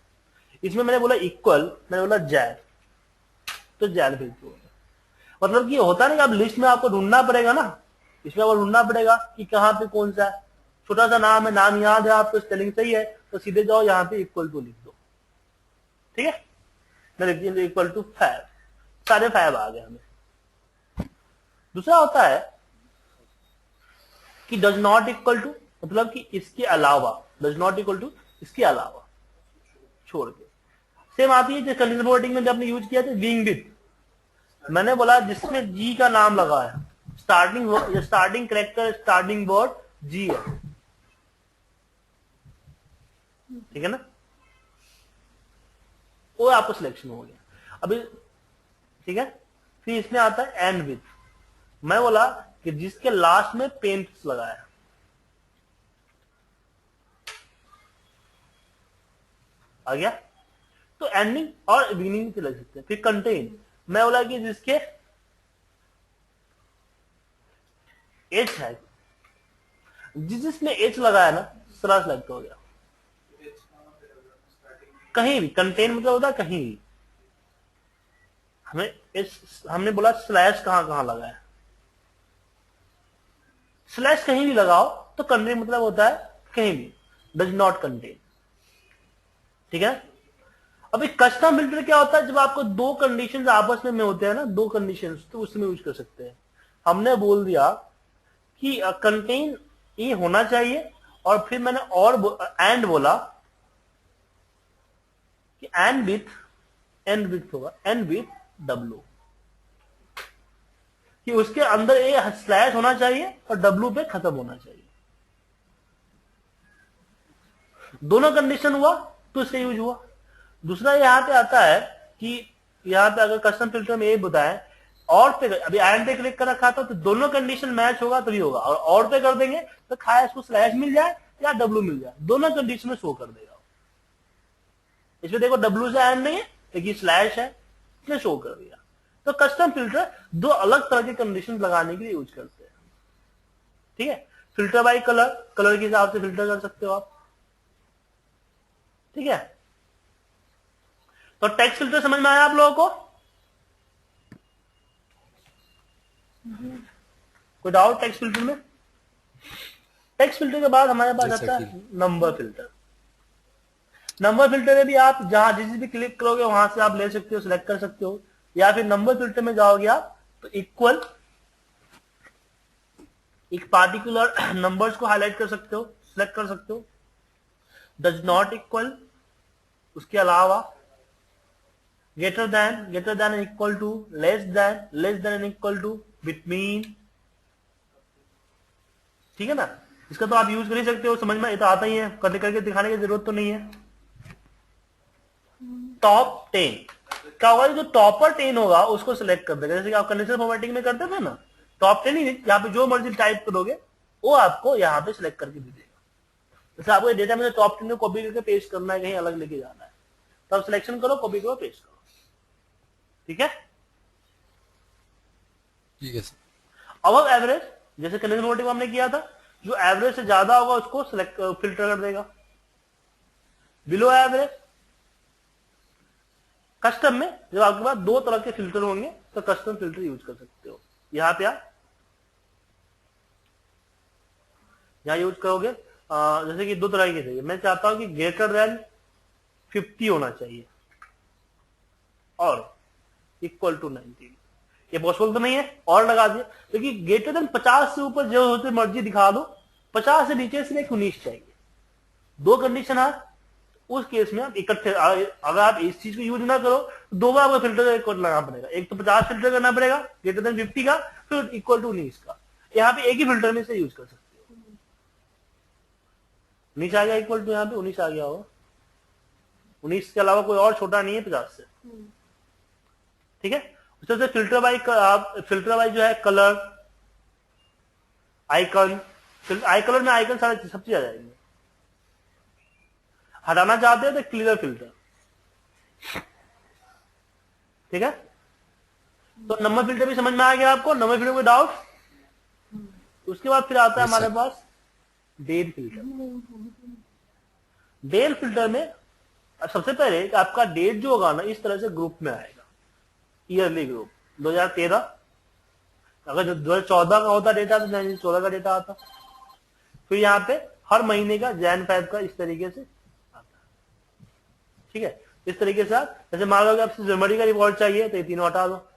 इसमें मैंने बोला इक्वल, मैंने बोला जैन, तो जैन फिल्टर हो गया। मतलब कि होता नहीं कि आप लिस्ट में आपको ढूंढना पड़ेगा ना, इसमें आपको ढूंढना पड़ेगा कि कहाँ पे कौन सा है। छोटा सा नाम है, नाम याद है आपको, स्पेलिंग सही है, तो सीधे जाओ यहाँ पे इक्वल टू लिख दो, ठीक है। मैं लिख दिया इक्वल टू 5, सारे 5 आ गए हमें। दूसरा होता है कि डज नॉट इक्वल टू, मतलब कि इसके अलावा, डज नॉट इक्वल टू इसके अलावा छोड़ के। सेम आती है जो कंडीशनल वर्डिंग में जब हमने यूज किया था बीइंग विद, मैंने बोला जिसमें जी का नाम लगा है, स्टार्टिंग कैरेक्टर स्टार्टिंग वर्ड जी है, ठीक है ना, वो आपको सिलेक्शन हो गया अभी, ठीक है। फिर इसमें आता है एंड विथ, मैं बोला कि जिसके लास्ट में पेंट्स लगाया, आ गया। तो एंडिंग और बिगिनिंग से लग सकते हैं। फिर कंटेन, मैं बोला कि जिसके एच है, जिसमें एच लगाया ना सारा सिलेक्ट हो गया। कहीं भी कंटेन मतलब होता है कहीं भी, हमने बोला स्लैश कहां कहां लगाया, स्लैश कहीं भी लगाओ तो कंटेन मतलब होता है कहीं भी, डज नॉट कंटेन, ठीक है। अभी कस्टम फिल्टर क्या होता है, जब आपको दो कंडीशंस आपस में होते हैं ना, दो कंडीशंस, तो उसमें यूज कर सकते हैं। हमने बोल दिया कि कंटेन ये होना चाहिए, और फिर मैंने और एंड बोला कि एंड विथ होगा, एंड विथ डब्ल्यू, कि उसके अंदर ए स्लैश होना चाहिए और डब्ल्यू पे खत्म होना चाहिए। दोनों कंडीशन हुआ तो इसका यूज हुआ। दूसरा यहां पे आता है कि यहां पे अगर कस्टम फिल्टर में ये बताएं और पे, अभी एंड पे क्लिक कर रखा था तो दोनों कंडीशन मैच होगा तभी होगा, और पे कर देंगे तो खाया इसको स्लैश मिल जाए या डब्ल्यू मिल जाए, दोनों कंडीशन में शो कर देगा, इसमें देखो डब्ल्यू से एंड नहीं है लेकिन स्लैश है, इसलिए शो कर दिया। तो कस्टम फिल्टर दो अलग तरह के कंडीशन लगाने के लिए यूज करते हैं। ठीक है, फिल्टर बाय कलर, कलर के हिसाब से फिल्टर कर सकते हो आप। ठीक है, तो टेक्स्ट फिल्टर समझ में आया आप लोगों को? कोई डाउट टेक्स्ट फिल्टर में? टेक्स्ट फिल्टर के बाद हमारे पास आता है नंबर फिल्टर। नंबर फिल्टर में भी आप जहां जिस भी क्लिक करोगे वहां से आप ले सकते हो, सिलेक्ट कर सकते हो, या फिर नंबर फिल्टर में जाओगे आप तो इक्वल एक पार्टिकुलर नंबर्स को हाईलाइट कर सकते हो, सिलेक्ट कर सकते हो। डज नॉट इक्वल, उसके अलावा greater than and equal to, less than and equal to, between. ठीक है ना, इसका तो आप यूज कर ही सकते हो, समझ में ये तो आता ही है, करके करके दिखाने की जरूरत तो नहीं है। टॉप 10 क्या होगा, जो टॉपर 10 होगा उसको सिलेक्ट कर देगा, जैसे कि आप कंडीशनल फॉर्मेटिंग में करते थे ना, टॉप 10 ही यहाँ पे जो मर्जी टाइप करोगे वो आपको यहाँ पे सिलेक्ट करके दे देगा। जैसे आपको डेटा में टॉप 10 को कॉपी करके पेस्ट करना है, कहीं अलग लेके जाना है, तो आप सिलेक्शन करो, कॉपी करो, पेस्ट करो। ठीक है, ठीक है सर। अब एवरेज, जैसे कंडीशनल फॉर्मेटिंग हमने किया था, जो एवरेज से ज्यादा होगा उसको सिलेक्ट फिल्टर कर देगा। बिलो एवरेज, कस्टम में जब आपके पास दो तरह के फिल्टर होंगे तो कस्टम फिल्टर यूज कर सकते हो। यहां पे आप यहां यूज करोगे जैसे कि दो तरह के चाहिए, मैं चाहता हूं कि ग्रेटर देन 50 होना चाहिए और इक्वल टू 90। ये पॉसिबल तो नहीं है, और लगा दिया, क्योंकि ग्रेटर देन 50 से ऊपर जो होते मर्जी दिखा दो, 50 से नीचे सिर्फ 19 चाहिए। दो कंडीशन है, उस केस में आप इकट्ठे, अगर आप इस चीज को यूज ना करो तो दो बार आपको फिल्टर लगाना पड़ेगा। एक तो 50 फिल्टर करना पड़ेगा ग्रेटर देन 50 का, फिर इक्वल टू 19 का। यहाँ पे एक ही फिल्टर में से यूज कर सकते हो। 19 आ गया, इक्वल टू यहाँ पे 19 आ गया होगा, 19 के अलावा कोई और छोटा नहीं है 50 से। ठीक है, उससे फिल्टर बाई जो है कलर, आइकन, आई कलर में आइकन सारे सब चीज आ जाएंगे। हटाना चाहते हैं तो क्लियर फिल्टर। ठीक है, तो नंबर फिल्टर भी समझ में आ गया आपको? नंबर फिल्टर कोई डाउट? उसके बाद फिर आता है हमारे पास डेट फिल्टर। डेट फिल्टर में सबसे पहले आपका डेट जो होगा ना, इस तरह से ग्रुप में आएगा, ईयरली ग्रुप। 2013 अगर 2014 का होता डेटा तो 2014 का डेटा आता। फिर यहाँ पे हर महीने का जैन फेब का इस तरीके से आता। ठीक है, इस तरीके से आप जैसे मान लो कि आपसे जनवरी का रिपोर्ट चाहिए तो ये तीनों हटा दो।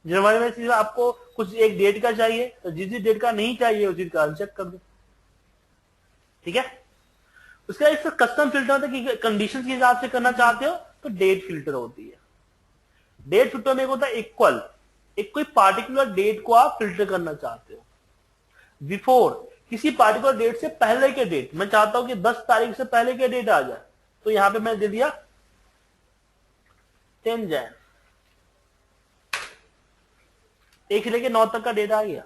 जनवरी में सिर्फ आपको कुछ एक डेट का चाहिए तो जिस डेट का नहीं चाहिए उसी का अनचेक कर दो। ठीक है, उसका एक कस्टम फिल्टर होता है कि कंडीशन के हिसाब से करना चाहते हो तो डेट फिल्टर होती है। डेट फिल्टर में एक होता है इक्वल, एक कोई पार्टिकुलर डेट को आप फिल्टर करना चाहते हो। बिफोर, किसी पार्टिकुलर डेट से पहले के डेट, मैं चाहता हूं कि 10 तारीख से पहले के डेट आ जाए, तो यहां पे मैं दे दिया 10 जैन, 1 से लेके 9 तक का डेट आ गया,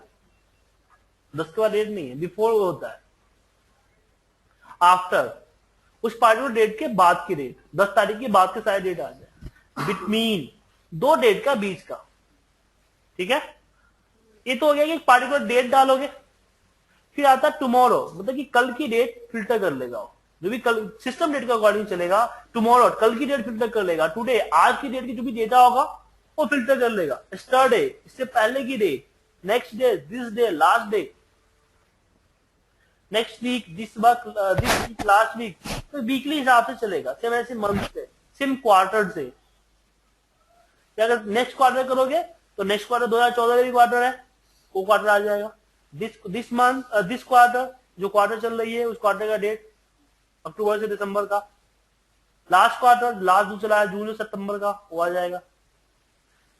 10 के बाद डेट नहीं है, बिफोर होता है। आफ्टर, उस पार्टिकुलर डेट के बाद की डेट, 10 तारीख के बाद के सारे डेट आ जाए। बिटवीन, दो डेट का बीच का। ठीक है, ये तो हो गया कि एक पार्टिकुलर डेट डालोगे। फिर आता है टुमारो, मतलब कि कल की डेट फिल्टर कर लेगा, जो भी कल सिस्टम डेट के अकॉर्डिंग चलेगा। टुमारो, कल की डेट फिल्टर कर लेगा। टुडे, आज की डेट की जो भी डेटा होगा वो फिल्टर कर लेगा। स्टरडे, इससे पहले की date. Next day, this day, last day. Next week, this week, last week, तो वीकली हिसाब से चलेगा। सेम ऐसे मंथ से, सेम क्वार्टर से। अगर नेक्स्ट क्वार्टर करोगे तो नेक्स्ट क्वार्टर 2014 का भी क्वार्टर है, वो क्वार्टर आ जाएगा। दिस मंथ, दिस क्वार्टर, जो क्वार्टर चल रही है उस क्वार्टर का डेट अक्टूबर से दिसंबर का। लास्ट क्वार्टर, लास्ट जो चला है जून से सितंबर का, वो आ जाएगा।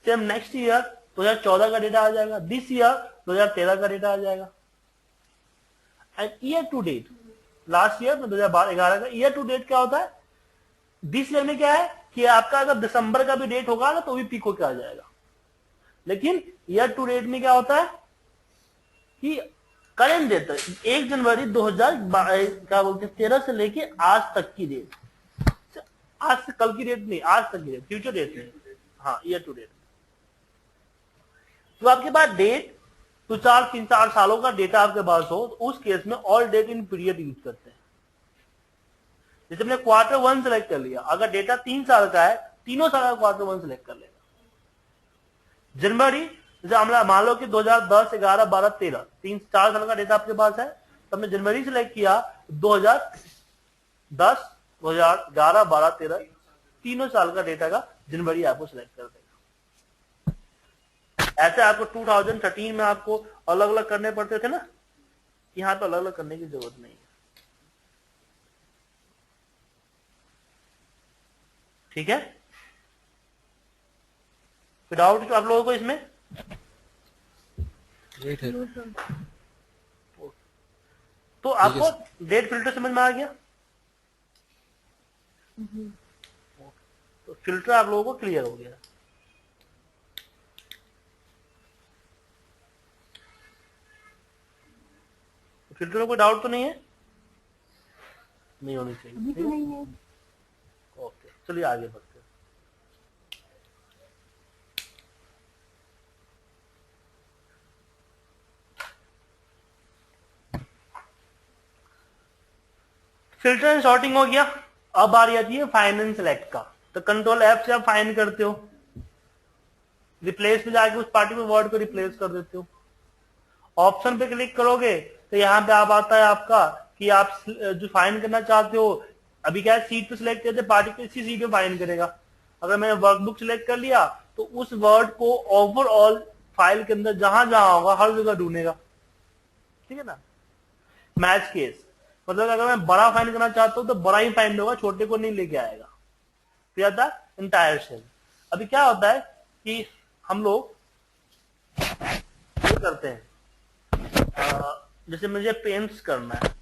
सेम नेक्स्ट ईयर 2014 का डेटा आ जाएगा। दिस ईयर 2013 का डेटा आ जाएगा। And year to date, last year में 2011 का ईयर टू डेट क्या होता है? दिस ईयर में क्या है कि आपका अगर दिसंबर का भी डेट होगा ना तो भी पीक होकर आ जाएगा। लेकिन ईयर टू डेट में क्या होता है कि करंट डेट 1 जनवरी 2013 से लेके आज तक की डेट, आज से कल की डेट नहीं, आज तक की डेट, फ्यूचर डेट नहीं, हाँ ईयर टू डेट। तो आपके पास डेट तो 3-4 सालों का डेटा आपके पास हो, तो उस केस में all date in period use करते हैं। जैसे हमने क्वार्टर 1 सेलेक्ट कर लिया, अगर डेटा 3 साल का है, तीनों साल का क्वार्टर 1 सेलेक्ट कर लेगा। जनवरी, जैसे हमने मान लो कि 2010, 11, 12, 13 3-4 साल का डेटा आपके पास है, तो हमने जनवरी सेलेक्ट किया, 2010, 2011, 12, 13 तीनों साल का डेटा का जनवरी आपको सिलेक्ट कर देगा। ऐसे आपको 2013 में आपको अलग अलग करने पड़ते थे ना, यहां तो अलग अलग करने की जरूरत नहीं है। ठीक है, फिर डाउट आप लोगों को इसमें? वेट है। No sir. तो आपको डेट फिल्टर समझ में आ गया? तो फिल्टर आप लोगों को क्लियर हो गया। फिल्टर में कोई डाउट तो नहीं है? नहीं होनी चाहिए। अभी तो नहीं है। ओके, चलिए आगे बढ़ते हैं। फिल्टर एंड सॉर्टिंग हो गया। अब आ रही है फाइंड एंड सेलेक्ट का। तो कंट्रोल F से आप फाइंड करते हो, रिप्लेस पे जाके उस पार्टिकुलर वर्ड को रिप्लेस कर देते हो। ऑप्शन पे क्लिक करोगे तो यहाँ पे आप आता है आपका कि आप जो फाइंड करना चाहते हो, अभी क्या है सीट पे सिलेक्ट करते, पार्टिकुलर इसी सीट पे फाइंड करेगा। अगर मैंने वर्कबुक सिलेक्ट कर लिया तो उस वर्ड को ओवरऑल फाइल के अंदर जहां जहां होगा हर जगह ढूंढेगा। ठीक है ना। मैच केस मतलब अगर मैं बड़ा फाइंड करना चाहता हूं तो बड़ा ही फाइंड होगा, छोटे को नहीं लेके आएगा। फिर आता है इंटायर सेल। अभी क्या होता है कि हम लोग ये करते हैं, जैसे मुझे पेंट्स करना है,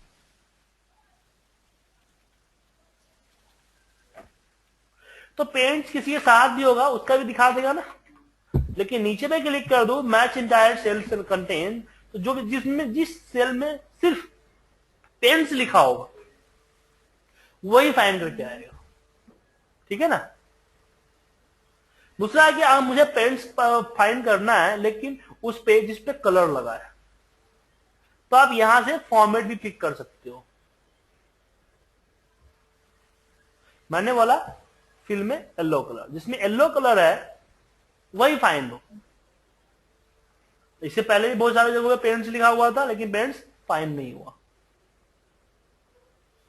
तो पेंट्स किसी के साथ भी होगा उसका भी दिखा देगा ना। लेकिन नीचे पे क्लिक कर दो मैच इंटायर सेल कंटेन, तो जो जिसमें जिस सेल में सिर्फ पेंट्स लिखा होगा वही फाइंड करके आएगा। ठीक है ना। दूसरा है कि आप मुझे पेंट्स फाइंड करना है लेकिन उस पेज जिस पे कलर लगा है, तो आप यहां से फॉर्मेट भी पिक कर सकते हो। मैंने बोला फिल में येलो कलर, जिसमें येलो कलर है वही फाइंड हो। इससे पहले भी बहुत सारी जगहों पे पेरेंट्स लिखा हुआ था लेकिन पेरेंट्स फाइंड नहीं हुआ।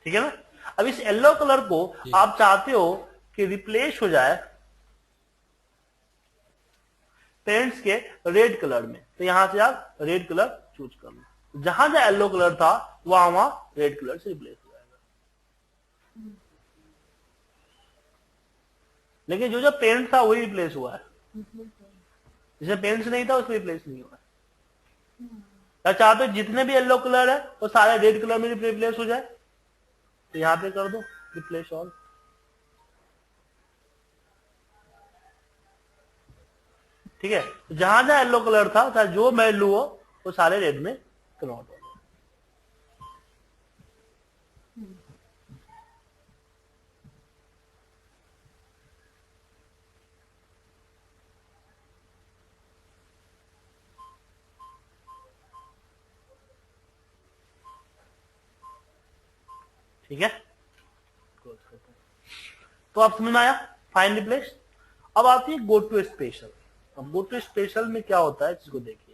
ठीक है ना। अब इस येलो कलर को आप चाहते हो कि रिप्लेस हो जाए पेरेंट्स के रेड कलर में, तो यहां से आप रेड कलर चूज कर लो। जहां जहां येलो कलर था वहां रेड कलर से रिप्लेस हो जाएगा। लेकिन जो जो पेरेंट था वही रिप्लेस हुआ है, जिसमें पेरेंट्स नहीं था उसमें रिप्लेस नहीं हुआ है। क्या चाहते हो जितने भी येलो कलर है वो सारे रेड कलर में रिप्लेस हो जाए, तो यहां पे कर दो रिप्लेस ऑल। ठीक है। जहां जहां येलो कलर था चाहे जो वैल्यू हो वो सारे रेड में कन्वर्ट हो गए। ठीक है। तो आप समझ में आया फाइंड रिप्लेस। अब आती है गो टू स्पेशल। अब गो टू स्पेशल में क्या होता है इसको देखिए।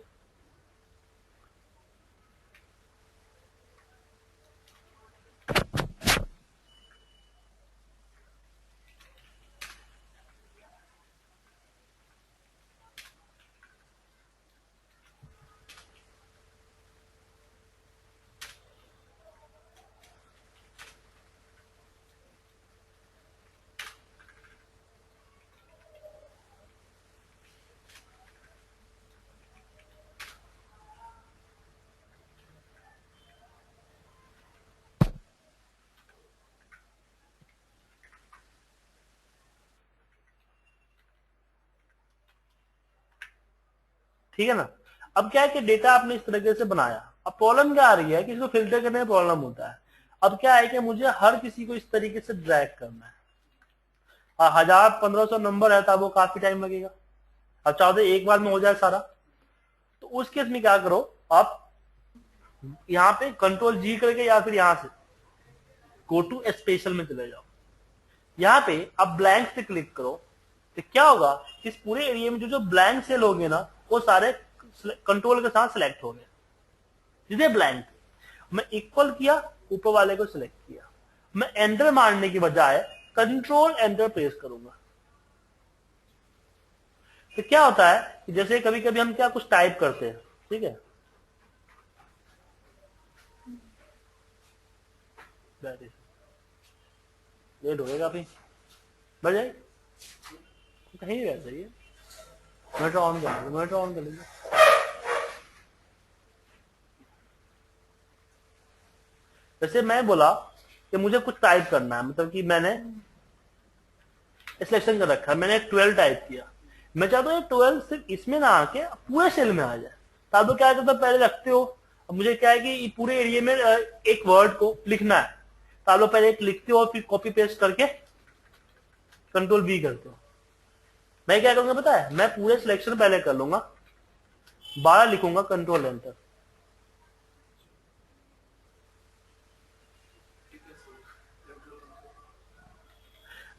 ठीक है ना। अब क्या है कि डेटा आपने इस तरीके से बनाया, अब प्रॉब्लम क्या आ रही है कि इसको फिल्टर करने में प्रॉब्लम होता है। अब क्या है कि मुझे हर किसी को इस तरीके से ड्रैग करना है। 1000-1500 नंबर है तब वो काफी टाइम लगेगा। अब चाहते एक बार में हो जाए सारा, तो उस केस में क्या करो, आप यहाँ पे कंट्रोल जी करके या फिर यहां से गो टू स्पेशल में चले जाओ। यहाँ पे आप ब्लैंक से क्लिक करो तो क्या होगा, इस पूरे एरिया में जो जो ब्लैंक सेल होंगे ना वो सारे कंट्रोल के साथ सिलेक्ट हो गए। जितने ब्लैंक मैं इक्वल किया, ऊपर वाले को सिलेक्ट किया, मैं एंटर मारने की बजाय कंट्रोल एंटर प्रेस करूंगा। तो क्या होता है कि जैसे कभी कभी हम क्या कुछ टाइप करते हैं, ठीक है, लेट हो जाएगा, अभी बढ़ जाए कहीं वैसे ही है। मोटर ऑन कर लीजिए, मोटर ऑन कर लीजिए। जैसे मैं बोला कि मुझे कुछ टाइप करना है, मतलब कि मैंने सिलेक्शन कर रखा है, मैंने 12 टाइप किया, मैं चाहता हूँ 12 सिर्फ इसमें ना आके पूरे सेल में आ जाए। तो आप क्या करते हो, पहले रखते हो, अब मुझे क्या है कि पूरे एरिया में एक वर्ड को लिखना है, तो आप लोग पहले एक लिखते हो और फिर कॉपी पेस्ट करके कंट्रोल V करते हो। मैं क्या करूंगा पता है, मैं पूरे सिलेक्शन पहले कर लूंगा, 12 लिखूंगा, कंट्रोल एंटर।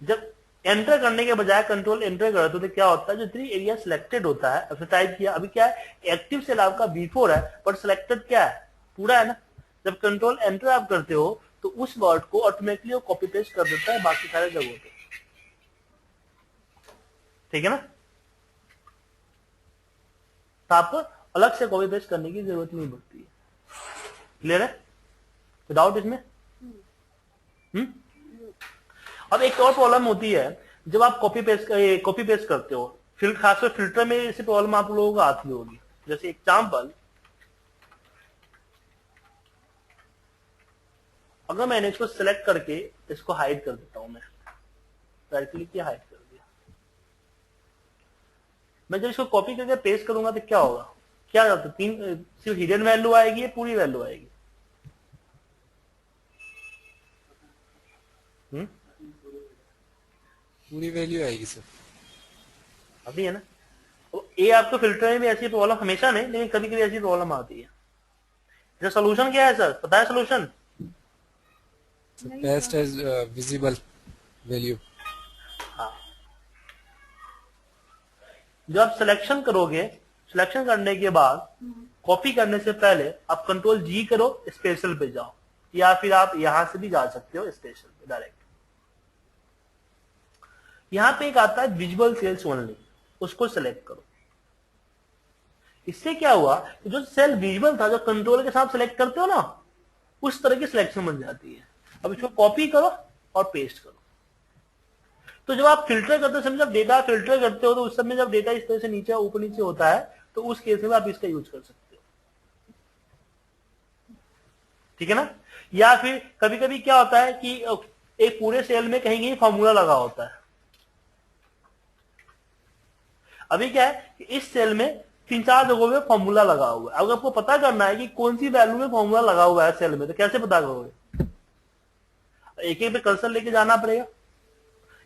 जब एंटर करने के बजाय कंट्रोल एंटर करते हो तो क्या होता है, जो 3 एरिया सिलेक्टेड होता है, अब टाइप किया, अभी क्या है एक्टिव सेल आपका B4 है पर सिलेक्टेड क्या है, पूरा है ना। जब कंट्रोल एंटर आप करते हो तो उस वर्ड को ऑटोमेटिकली कॉपी पेस्ट कर देता है बाकी सारे जगहों पे, ठीक है ना। तो आपको अलग से कॉपी पेस्ट करने की जरूरत नहीं पड़ती है। क्लियर है विदाउट इसमें? अब एक और प्रॉब्लम होती है जब आप कॉपी पेस्ट करते हो, खासकर फिल्टर में ऐसी प्रॉब्लम आप लोगों को आती होगी। जैसे एग्जांपल, अगर मैंने इसको सिलेक्ट करके इसको हाइड कर देता हूं, मैं राइट क्लिक किया, हाइड कर दिया, मैं जब इसको कॉपी करके पेस्ट करूंगा तो क्या होगा, क्या जाता है, सिर्फ हिडन वैल्यू आएगी या पूरी वैल्यू आएगी? पूरी वैल्यू आएगी सर। अभी है ना, तो ये आपको फिल्टर में भी ऐसी प्रॉब्लम, हमेशा नहीं लेकिन कभी कभी ऐसी प्रॉब्लम आती है। इसका सोल्यूशन क्या है सर, पता है solution? Best as visible value. हाँ, जब आप सिलेक्शन करोगे, सिलेक्शन करने के बाद कॉपी करने से पहले आप कंट्रोल G करो, स्पेशल पे जाओ, या फिर आप यहां से भी जा सकते हो स्पेशल पे डायरेक्ट। यहां पे एक आता है विजुअल सेल्स ओनली, उसको सिलेक्ट करो। इससे क्या हुआ कि जो सेल विजुअल था, जो कंट्रोल के साथ सिलेक्ट करते हो ना, उस तरह की सिलेक्शन बन जाती है। अब इसको कॉपी करो और पेस्ट करो। तो जब आप फिल्टर करते समय, जब डेटा फिल्टर करते हो तो उस समय जब डेटा इस तरह से नीचे ऊपर नीचे होता है तो उस केस में आप इसका यूज कर सकते हो, ठीक है ना। या फिर कभी कभी क्या होता है कि एक पूरे सेल में कहीं कहीं फॉर्मूला लगा होता है। अभी क्या है कि इस सेल में 3-4 जगहों में फॉर्मूला लगा हुआ है। अगर आपको पता करना है कि कौन सी वैल्यू में फॉर्मूला लगा हुआ है सेल में, तो कैसे पता करोगे? एक एक पे कर्सर लेके जाना पड़ेगा,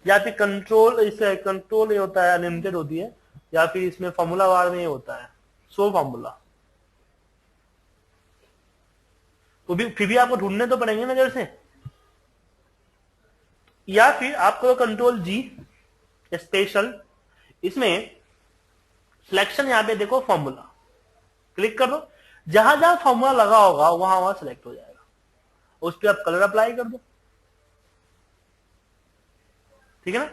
या फिर कंट्रोल ये होता है अनलिमिटेड होती है, या फिर इसमें फॉर्मूला बार में ये होता है शो फॉर्मूला, तो फिर भी आपको ढूंढने तो पड़ेंगे नजर से। या फिर आप करो कंट्रोल G स्पेशल, इसमें सिलेक्शन, यहां पे देखो फॉर्मूला, क्लिक कर दो, जहां जहां फॉर्मूला लगा होगा वहां वहां सिलेक्ट हो जाएगा, उस पर आप कलर अप्लाई कर दो, ठीक है ना।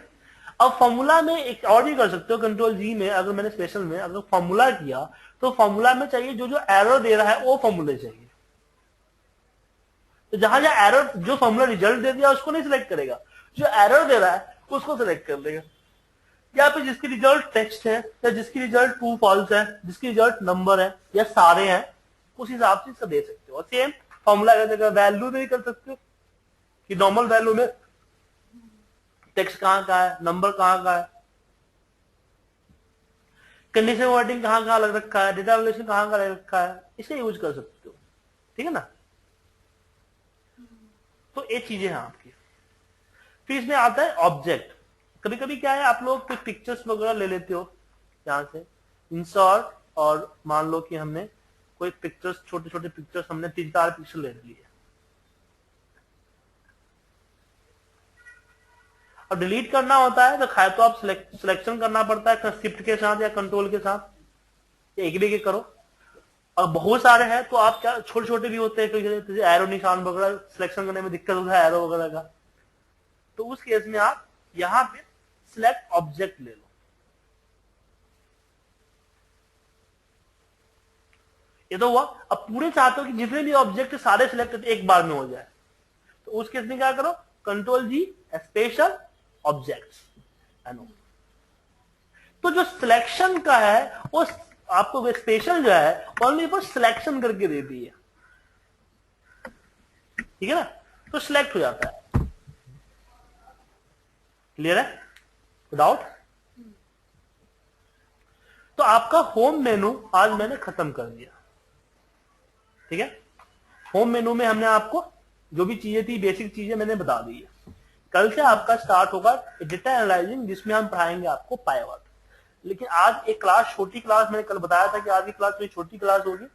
अब फॉर्मूला में एक और भी कर सकते हो, कंट्रोल G में अगर मैंने स्पेशल में अगर फॉर्मूला किया तो फॉर्मूला में चाहिए जो जो एरर दे रहा है वो फॉर्मूले चाहिए, तो जहां जहां एरर, जो फॉर्मूला रिजल्ट दे दिया उसको नहीं सिलेक्ट करेगा, जो एरर दे रहा है उसको सिलेक्ट कर लेगा। या फिर जिसकी रिजल्ट टेक्स्ट है, या जिसकी रिजल्ट ट्रू फॉल्स है, जिसकी रिजल्ट नंबर है, या सारे हैं, उस हिसाब से इसका दे सकते हो। और सेम फॉर्मूला कर देगा, वैल्यू भी कर सकते हो कि नॉर्मल वैल्यू में टेक्स्ट कहां का है, नंबर कहां का है, कंडीशन वर्डिंग कहां कहां लग रखा है, डेटा वैल्यूएशन कहां का लग रखा है, इसे यूज कर सकते हो, ठीक है ना। तो ये चीजें हैं आपकी। फिर इसमें आता है ऑब्जेक्ट। कभी कभी क्या है, आप लोग कुछ पिक्चर्स वगैरह ले लेते हो यहाँ से इंसर्ट, और मान लो कि हमने कोई पिक्चर्स, छोटे छोटे पिक्चर्स हमने 3-4 पिक्चर ले लिए, और डिलीट करना होता है तो खाए तो आप सिलेक्शन करना पड़ता है शिफ्ट के साथ या कंट्रोल के साथ, या एक भी एक करो। और बहुत सारे हैं तो आप क्या, छोटे छोटे भी होते हैं, जैसे एरो निशान वगैरह सिलेक्शन करने में दिक्कत होता है एरो वगैरह का, तो उस केस में आप यहां पे सिलेक्ट ऑब्जेक्ट ले लो। ये तो हुआ। अब पूरे चाहते हो कि जितने भी ऑब्जेक्ट सारे सिलेक्ट एक बार में हो जाए, तो उस केस में क्या करो, कंट्रोल जी, स्पेशल ऑब्जेक्ट्स। तो जो सिलेक्शन का है वो आपको स्पेशल जो है ओनली पर सिलेक्शन करके देती है, ठीक है ना, तो सिलेक्ट हो जाता है। क्लियर है, डाउट? तो आपका होम मेनू आज मैंने खत्म कर दिया, ठीक है। होम मेनू में हमने आपको जो भी चीजें थी, बेसिक चीजें मैंने बता दी है। कल से आपका स्टार्ट होगा डेटा एनालाइजिंग, जिसमें हम पढ़ाएंगे आपको पाइवट। लेकिन आज एक क्लास, छोटी क्लास, मैंने कल बताया था कि आज की क्लास थोड़ी छोटी क्लास होगी।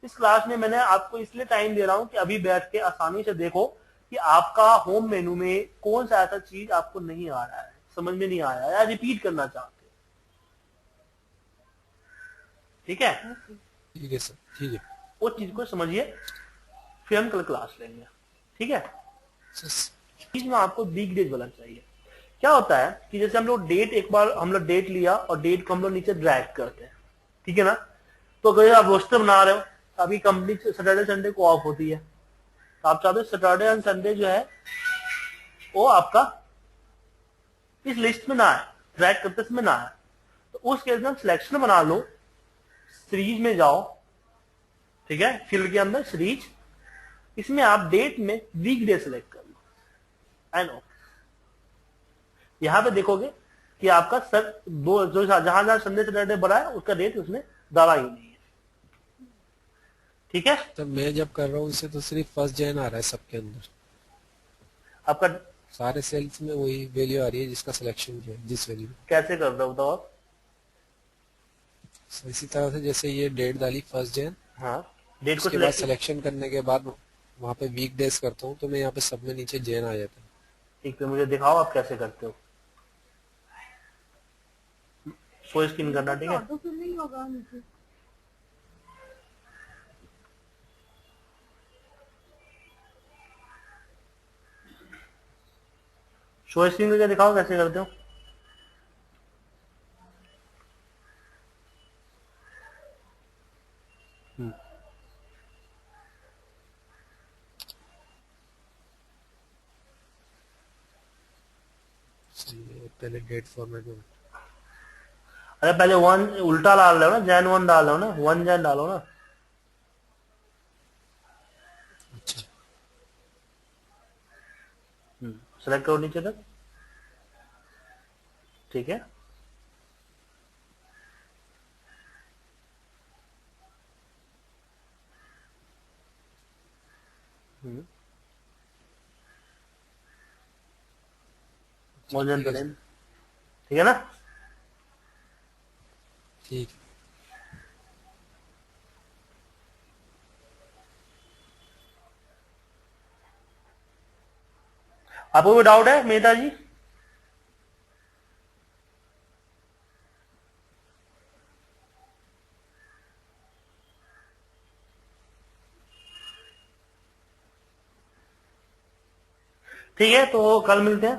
इस क्लास में मैंने आपको इसलिए टाइम दे रहा हूं कि अभी बैठ के आसानी से देखो कि आपका होम मेनू में कौन सा ऐसा चीज आपको नहीं आ रहा है, समझ में नहीं आया या रिपीट करना चाहते हो, ठीक है। ठीक है सर, ठीक है वो चीज को समझिए, फिर हम कल क्लास लेंगे, ठीक है। सर। चीज में आपको बिग डेज वाला चाहिए। क्या होता है कि जैसे हम लोग डेट, एक बार हम लोग डेट लिया और डेट को हम लोग नीचे ड्रैग करते हैं, ठीक है ना। तो अगर आप रोस्टर बना रहे हो तो अभी कंपनी सैटरडे संडे को ऑफ होती है, तो आप चाहते हो सैटरडे एंड संडे जो है वो आपका इस लिस्ट में ना है, ड्रैग करते समय ना है। तो उस केस में सिलेक्शन बना लो, सीरीज में जाओ, ठीक है, फील्ड के अंदर सीरीज, इसमें आप डेट में वीक डे सिलेक्ट कर लो, एंड यहां पे देखोगे कि आपका सर दो जो जहां जहां संडे सैटरडे भरा है उसका डेट उसने डाला ही नहीं है, ठीक है। तो मैं जब कर रहा हूँ इसे तो सिर्फ फर्स्ट जैन आ रहा है सबके अंदर, आपका सारे सेल्स में वही वैल्यू आ रही है जिसका सिलेक्शन जो है, जिस वैल्यू। कैसे कर रहे हो बताओ आप? इसी तरह से जैसे ये डेट डाली फर्स्ट जैन, हाँ, डेट को उसके बाद सिलेक्ट, सिलेक्शन करने के बाद वहाँ पे वीक डेज करता हूँ तो मैं यहाँ पे सब में नीचे जैन आ जाता है। ठीक है, मुझे दिखाओ आप कैसे करते हो। शो स्क्रीन करना, ठीक है। ऑटो फिल नहीं होगा नीचे। शो स्क्रीन करके दिखाओ कैसे करते हो। पहले डेट फॉर्मेट में। अरे पहले वन उल्टा डाल रहे हो ना, जैन वन डाल रहे हो ना, वन जैन डालो ना। अच्छा, सेलेक्ट करो नीचे तक, ठीक है। वन जैन ठीक है करें, ठीक है ना। ठीक। आपको कोई डाउट है मेहता जी? ठीक है, तो कल मिलते हैं।